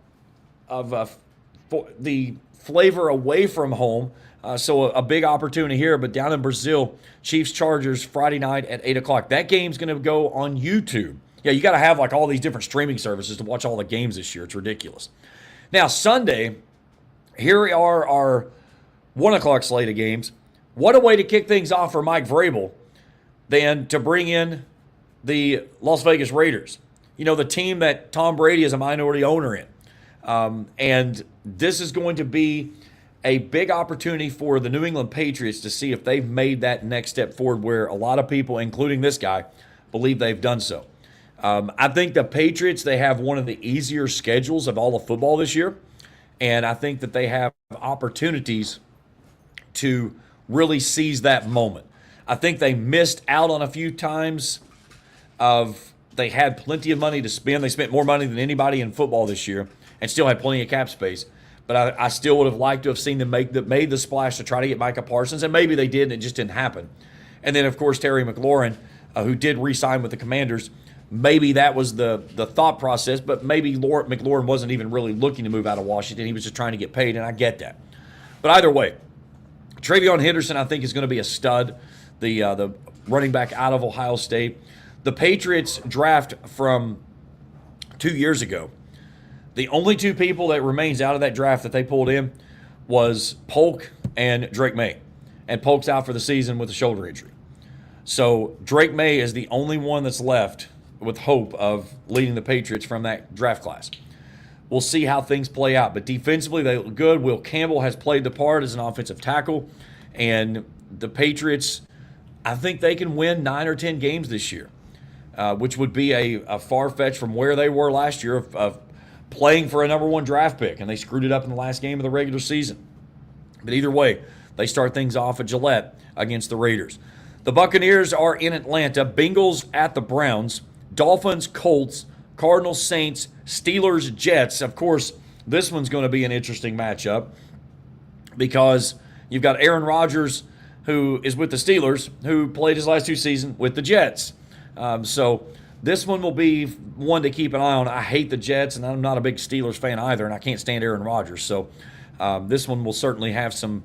S4: the flavor away from home. So a big opportunity here. But down in Brazil, Chiefs-Chargers Friday night at 8 o'clock. That game's going to go on YouTube. Yeah, you got to have like all these different streaming services to watch all the games this year. It's ridiculous. Now, Sunday, here are our 1 o'clock slate of games. What a way to kick things off for Mike Vrabel than to bring in the Las Vegas Raiders. You know, the team that Tom Brady is a minority owner in. And this is going to be a big opportunity for the New England Patriots to see if they've made that next step forward where a lot of people, including this guy, believe they've done so. I think the Patriots, they have one of the easier schedules of all of football this year. And I think that they have opportunities to really seize that moment. I think they missed out on a few times they had plenty of money to spend. They spent more money than anybody in football this year and still had plenty of cap space. But I still would have liked to have seen them made the splash to try to get Micah Parsons, and maybe they did, and it just didn't happen. And then, of course, Terry McLaurin, who did re-sign with the Commanders, maybe that was the thought process, but maybe McLaurin wasn't even really looking to move out of Washington. He was just trying to get paid, and I get that. But either way, Travion Henderson, I think, is going to be a stud, the running back out of Ohio State. The Patriots draft from 2 years ago. The only two people that remains out of that draft that they pulled in was Polk and Drake May. And Polk's out for the season with a shoulder injury. So Drake May is the only one that's left with hope of leading the Patriots from that draft class. We'll see how things play out. But defensively, they look good. Will Campbell has played the part as an offensive tackle. And the Patriots, I think they can win 9 or 10 games this year, which would be a far-fetched from where they were last year of playing for a number 1 draft pick. And they screwed it up in the last game of the regular season. But either way, they start things off at Gillette against the Raiders. The Buccaneers are in Atlanta. Bengals at the Browns. Dolphins, Colts, Cardinals, Saints, Steelers, Jets. Of course, this one's going to be an interesting matchup because you've got Aaron Rodgers, who is with the Steelers, who played his last 2 seasons with the Jets. So this one will be one to keep an eye on. I hate the Jets, and I'm not a big Steelers fan either, and I can't stand Aaron Rodgers. So this one will certainly have some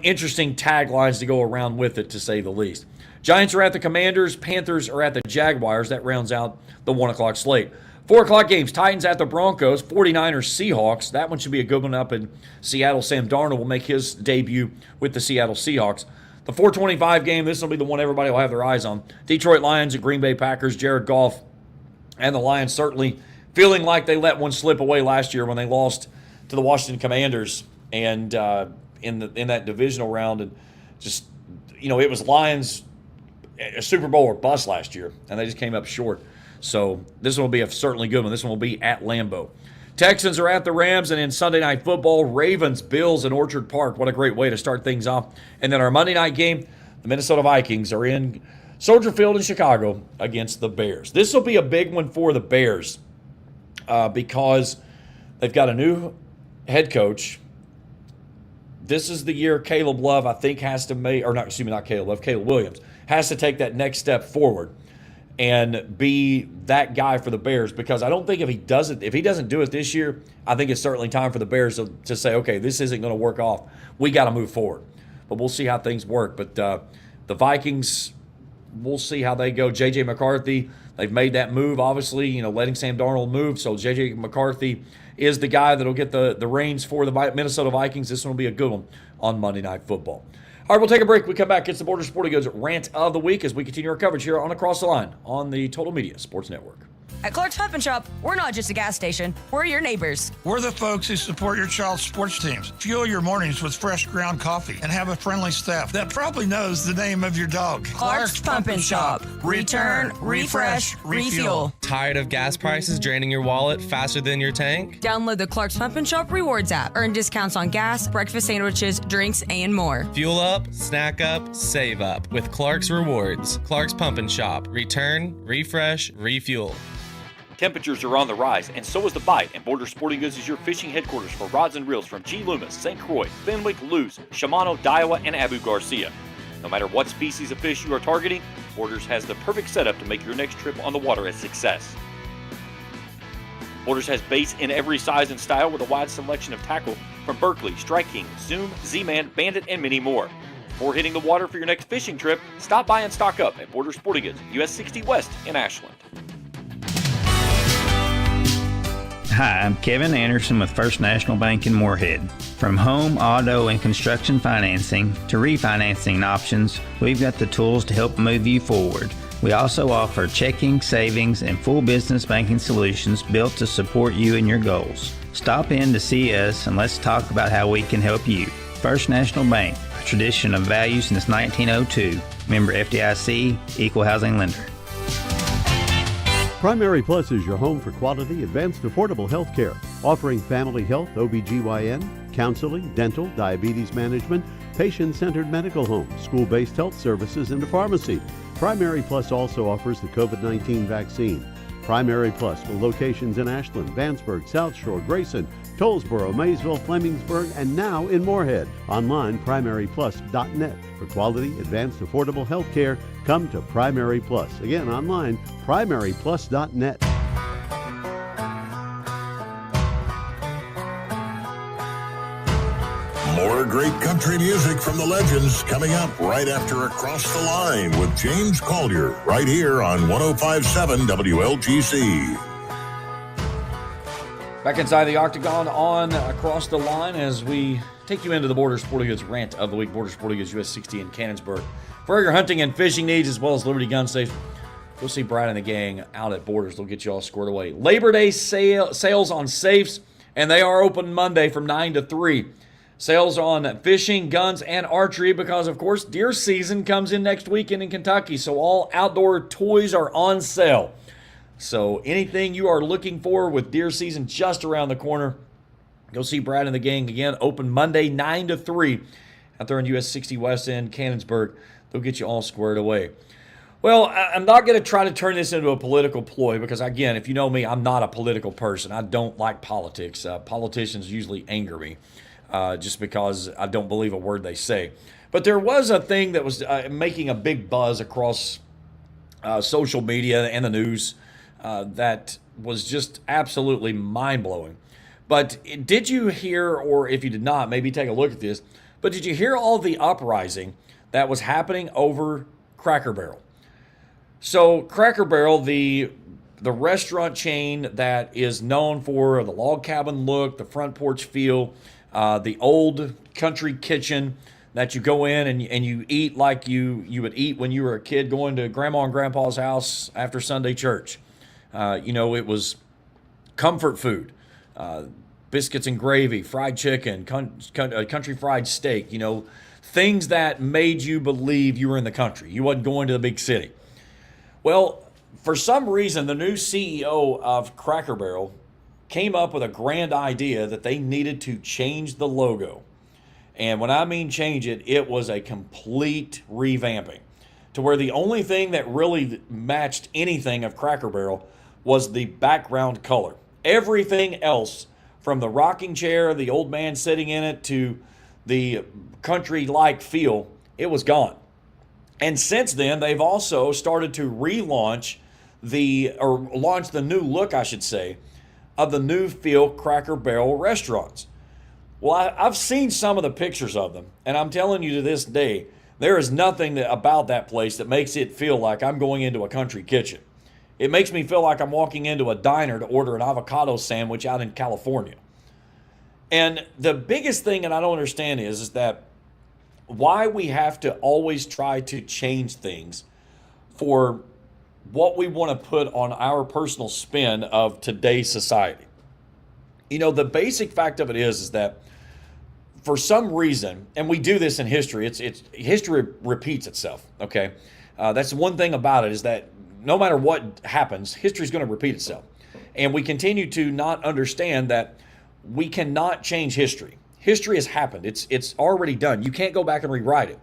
S4: interesting taglines to go around with it, to say the least. Giants are at the Commanders. Panthers are at the Jaguars. That rounds out the 1 o'clock slate. 4 o'clock games, Titans at the Broncos. 49ers, Seahawks. That one should be a good one up in Seattle. Sam Darnold will make his debut with the Seattle Seahawks. The 4:25 game, this will be the one everybody will have their eyes on. Detroit Lions at Green Bay Packers. Jared Goff and the Lions certainly feeling like they let one slip away last year when they lost to the Washington Commanders and in that divisional round. And just, you know, it was Lions a Super Bowl or bust last year, and they just came up short. So this one will be a certainly good one. This one will be at Lambeau. Texans are at the Rams, and in Sunday Night Football, Ravens, Bills in Orchard Park. What a great way to start things off. And then our Monday night game, the Minnesota Vikings are in Soldier Field in Chicago against the Bears. This will be a big one for the Bears because they've got a new head coach. This is the year Caleb Love, I think, has to make, or not, excuse me, not Caleb Love, Caleb Williams, has to take that next step forward and be that guy for the Bears, because I don't think if he doesn't do it this year, I think it's certainly time for the Bears to say, okay, this isn't going to work off. We got to move forward. But we'll see how things work. But the Vikings, we'll see how they go. J.J. McCarthy, they've made that move, obviously, you know, letting Sam Darnold move. So J.J. McCarthy is the guy that will get the reins for the Minnesota Vikings. This one will be a good one on Monday Night Football. All right, we'll take a break. We come back. It's the Borders Sporting Goods Rant of the Week as we continue our coverage here on Across the Line on the Total Media Sports Network.
S5: At Clark's Pump and Shop, we're not just a gas station, we're your neighbors.
S6: We're the folks who support your child's sports teams. Fuel your mornings with fresh ground coffee and have a friendly staff that probably knows the name of your dog.
S5: Clark's Pump and Shop. Return, refresh, refuel.
S7: Tired of gas prices draining your wallet faster than your tank?
S5: Download the Clark's Pump and Shop Rewards app. Earn discounts on gas, breakfast sandwiches, drinks, and more.
S7: Fuel up, snack up, save up with Clark's Rewards. Clark's Pump and Shop. Return, refresh, refuel.
S8: Temperatures are on the rise, and so is the bite, and Borders Sporting Goods is your fishing headquarters for rods and reels from G. Loomis, St. Croix, Fenwick, Lewes, Shimano, Daiwa, and Abu Garcia. No matter what species of fish you are targeting, Borders has the perfect setup to make your next trip on the water a success. Borders has baits in every size and style with a wide selection of tackle from Berkley, Strike King, Zoom, Z-Man, Bandit, and many more. Before hitting the water for your next fishing trip, stop by and stock up at Borders Sporting Goods, US 60 West in Ashland.
S9: Hi, I'm Kevin Anderson with First National Bank in Moorhead. From home, auto, and construction financing to refinancing options, we've got the tools to help move you forward. We also offer checking, savings, and full business banking solutions built to support you and your goals. Stop in to see us and let's talk about how we can help you. First National Bank, a tradition of value since 1902. Member FDIC, Equal Housing Lender.
S10: Primary Plus is your home for quality, advanced, affordable health care, offering family health, OBGYN, counseling, dental, diabetes management, patient-centered medical home, school-based health services, and a pharmacy. Primary Plus also offers the COVID-19 vaccine. Primary Plus with locations in Ashland, Vandsburg, South Shore, Grayson, Tollsboro, Maysville, Flemingsburg, and now in Moorhead. Online, primaryplus.net. For quality, advanced, affordable health care, come to Primary Plus. Again, online, primaryplus.net.
S3: More great country music from the legends coming up right after Across the Line with James Collier, right here on 105.7 WLGC.
S4: Back inside the Octagon on Across the Line as we take you into the Borders Sporting Goods Rant of the Week. Borders Sporting Goods US 60 in Cannonsburgh. For your hunting and fishing needs as well as Liberty Gun Safe, go see Brad and the gang out at Borders. They'll get you all squared away. Labor Day sales on safes, and they are open Monday from 9 to 3. Sales on fishing, guns, and archery because, of course, deer season comes in next weekend in Kentucky, so all outdoor toys are on sale. So anything you are looking for with deer season just around the corner, go see Brad and the gang again. Open Monday 9 to 3 out there in US 60 West End, Cannonsburgh. They'll get you all squared away. Well, I'm not going to try to turn this into a political ploy because, again, if you know me, I'm not a political person. I don't like politics. Politicians usually anger me just because I don't believe a word they say. But there was a thing that was making a big buzz across social media and the news that was just absolutely mind-blowing. But did you hear, or if you did not, maybe take a look at this, but did you hear all the uprising that was happening over Cracker Barrel? So Cracker Barrel, the restaurant chain that is known for the log cabin look, the front porch feel, the old country kitchen that you go in and you eat like you would eat when you were a kid going to Grandma and Grandpa's house after Sunday church. It was comfort food, biscuits and gravy, fried chicken, country fried steak, things that made you believe you were in the country. You wasn't going to the big city. Well, for some reason, the new CEO of Cracker Barrel came up with a grand idea that they needed to change the logo. And when I mean change it, it was a complete revamping to where the only thing that really matched anything of Cracker Barrel was the background color. Everything else, from the rocking chair, the old man sitting in it, to the country-like feel, it was gone. And since then, they've also started to launch the new look, I should say, of the new feel Cracker Barrel restaurants. Well, I've seen some of the pictures of them, and I'm telling you to this day, there is nothing about that place that makes it feel like I'm going into a country kitchen. It makes me feel like I'm walking into a diner to order an avocado sandwich out in California. And the biggest thing that I don't understand is that why we have to always try to change things for what we want to put on our personal spin of today's society. You know, the basic fact of it is that for some reason, and we do this in history, it's history repeats itself, okay? That's one thing about it, is that no matter what happens, history is going to repeat itself. And we continue to not understand that we cannot change history. History has happened. It's already done. You can't go back and rewrite it.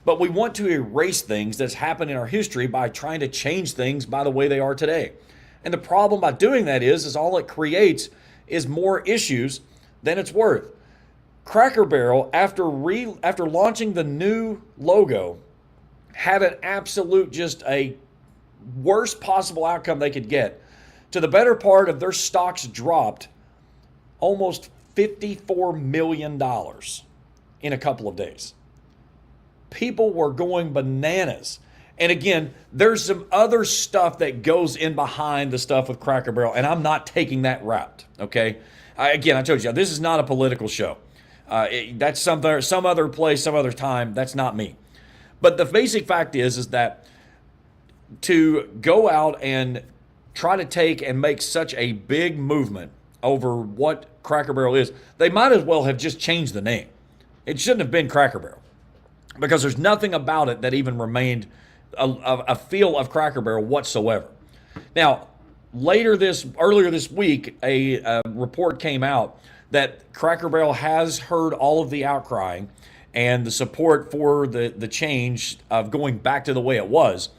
S4: But we want to erase things that's happened in our history by trying to change things by the way they are today. And the problem by doing that is all it creates is more issues than it's worth. Cracker Barrel, after launching the new logo, had an absolute, just a worst possible outcome they could get. To the better part of their stocks dropped almost $54 million in a couple of days. People were going bananas. And again, there's some other stuff that goes in behind the stuff with Cracker Barrel, and I'm not taking that route, okay? I told you, this is not a political show. That's some other place, some other time. That's not me. But the basic fact is that to go out and try to take and make such a big movement over what Cracker Barrel is, they might as well have just changed the name. It shouldn't have been Cracker Barrel, because there's nothing about it that even remained a feel of Cracker Barrel whatsoever. Now, earlier this week, a report came out that Cracker Barrel has heard all of the outcrying and the support for the change of going back to the way it was.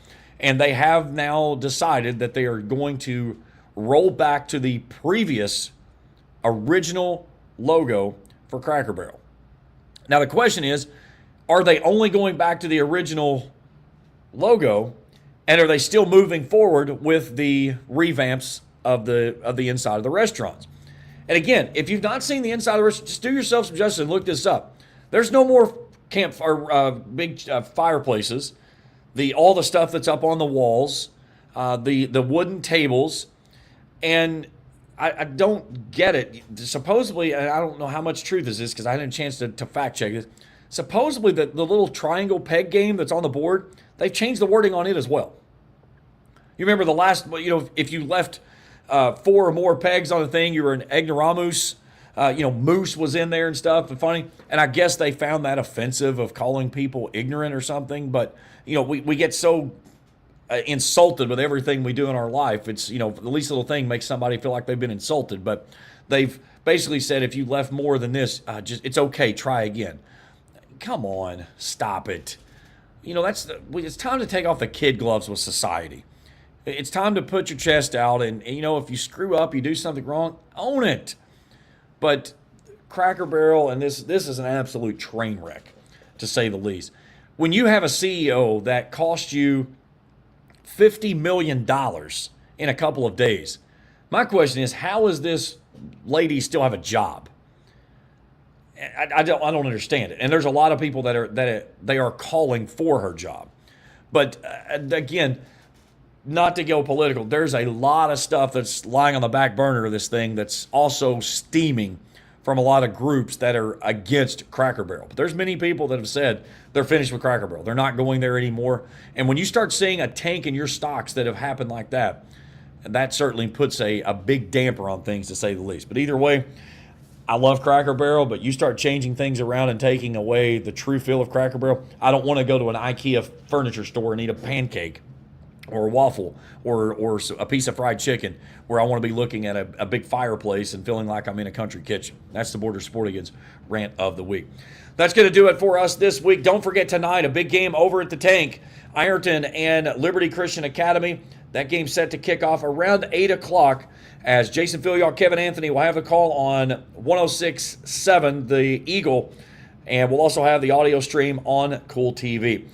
S4: And they have now decided that they are going to roll back to the previous original logo for Cracker Barrel. Now, the question is, are they only going back to the original logo, and are they still moving forward with the revamps of the inside of the restaurants? And again, if you've not seen the inside of the restaurant, just do yourself some justice and look this up. There's no more big fireplaces. All the stuff that's up on the walls, the wooden tables, and I don't get it. Supposedly, and I don't know how much truth this is because I hadn't a chance to fact check this. Supposedly, the little triangle peg game that's on the board, they've changed the wording on it as well. You remember the last, if you left 4 or more pegs on the thing, you were an ignoramus. Moose was in there and stuff, and funny. And I guess they found that offensive of calling people ignorant or something. But, we get so insulted with everything we do in our life. It's, the least little thing makes somebody feel like they've been insulted. But they've basically said, if you left more than this, it's okay, try again. Come on, stop it. It's time to take off the kid gloves with society. It's time to put your chest out, and if you screw up, you do something wrong, own it. But Cracker Barrel, and this is an absolute train wreck, to say the least. When you have a CEO that cost you $50 million in a couple of days, my question is, how does this lady still have a job? I don't understand it. And there's a lot of people that they are calling for her job. But again, not to go political, there's a lot of stuff that's lying on the back burner of this thing that's also steaming from a lot of groups that are against Cracker Barrel. But there's many people that have said they're finished with Cracker Barrel. They're not going there anymore. And when you start seeing a tank in your stocks that have happened like that, that certainly puts a big damper on things, to say the least. But either way, I love Cracker Barrel, but you start changing things around and taking away the true feel of Cracker Barrel. I don't want to go to an IKEA furniture store and eat a pancake or a waffle or a piece of fried chicken where I want to be looking at a big fireplace and feeling like I'm in a country kitchen. That's the Borders Sporting Goods Rant of the week. That's going to do it for us this week. Don't forget tonight, a big game over at the Tank. Ironton and Liberty Christian Academy. That game's set to kick off around 8 o'clock as Jason Filial, Kevin Anthony will have a call on 106.7 The Eagle, and we'll also have the audio stream on Kool TV.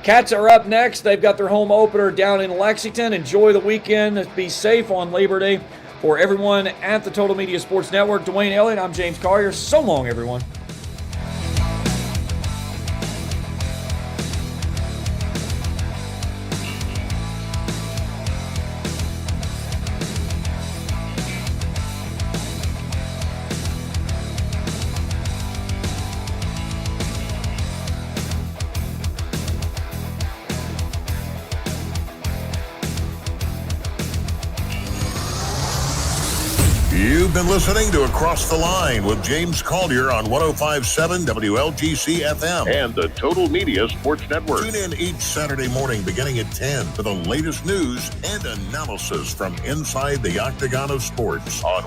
S4: Cats are up next. They've got their home opener down in Lexington. Enjoy the weekend. Be safe on Labor Day. For everyone at the Total Media Sports Network, Dwayne Elliott, I'm James Collier. So long, everyone.
S3: You've been listening to Across the Line with James Collier on 105.7 WLGC FM and the Total Media Sports Network. Tune in each Saturday morning beginning at 10 for the latest news and analysis from inside the Octagon of Sports on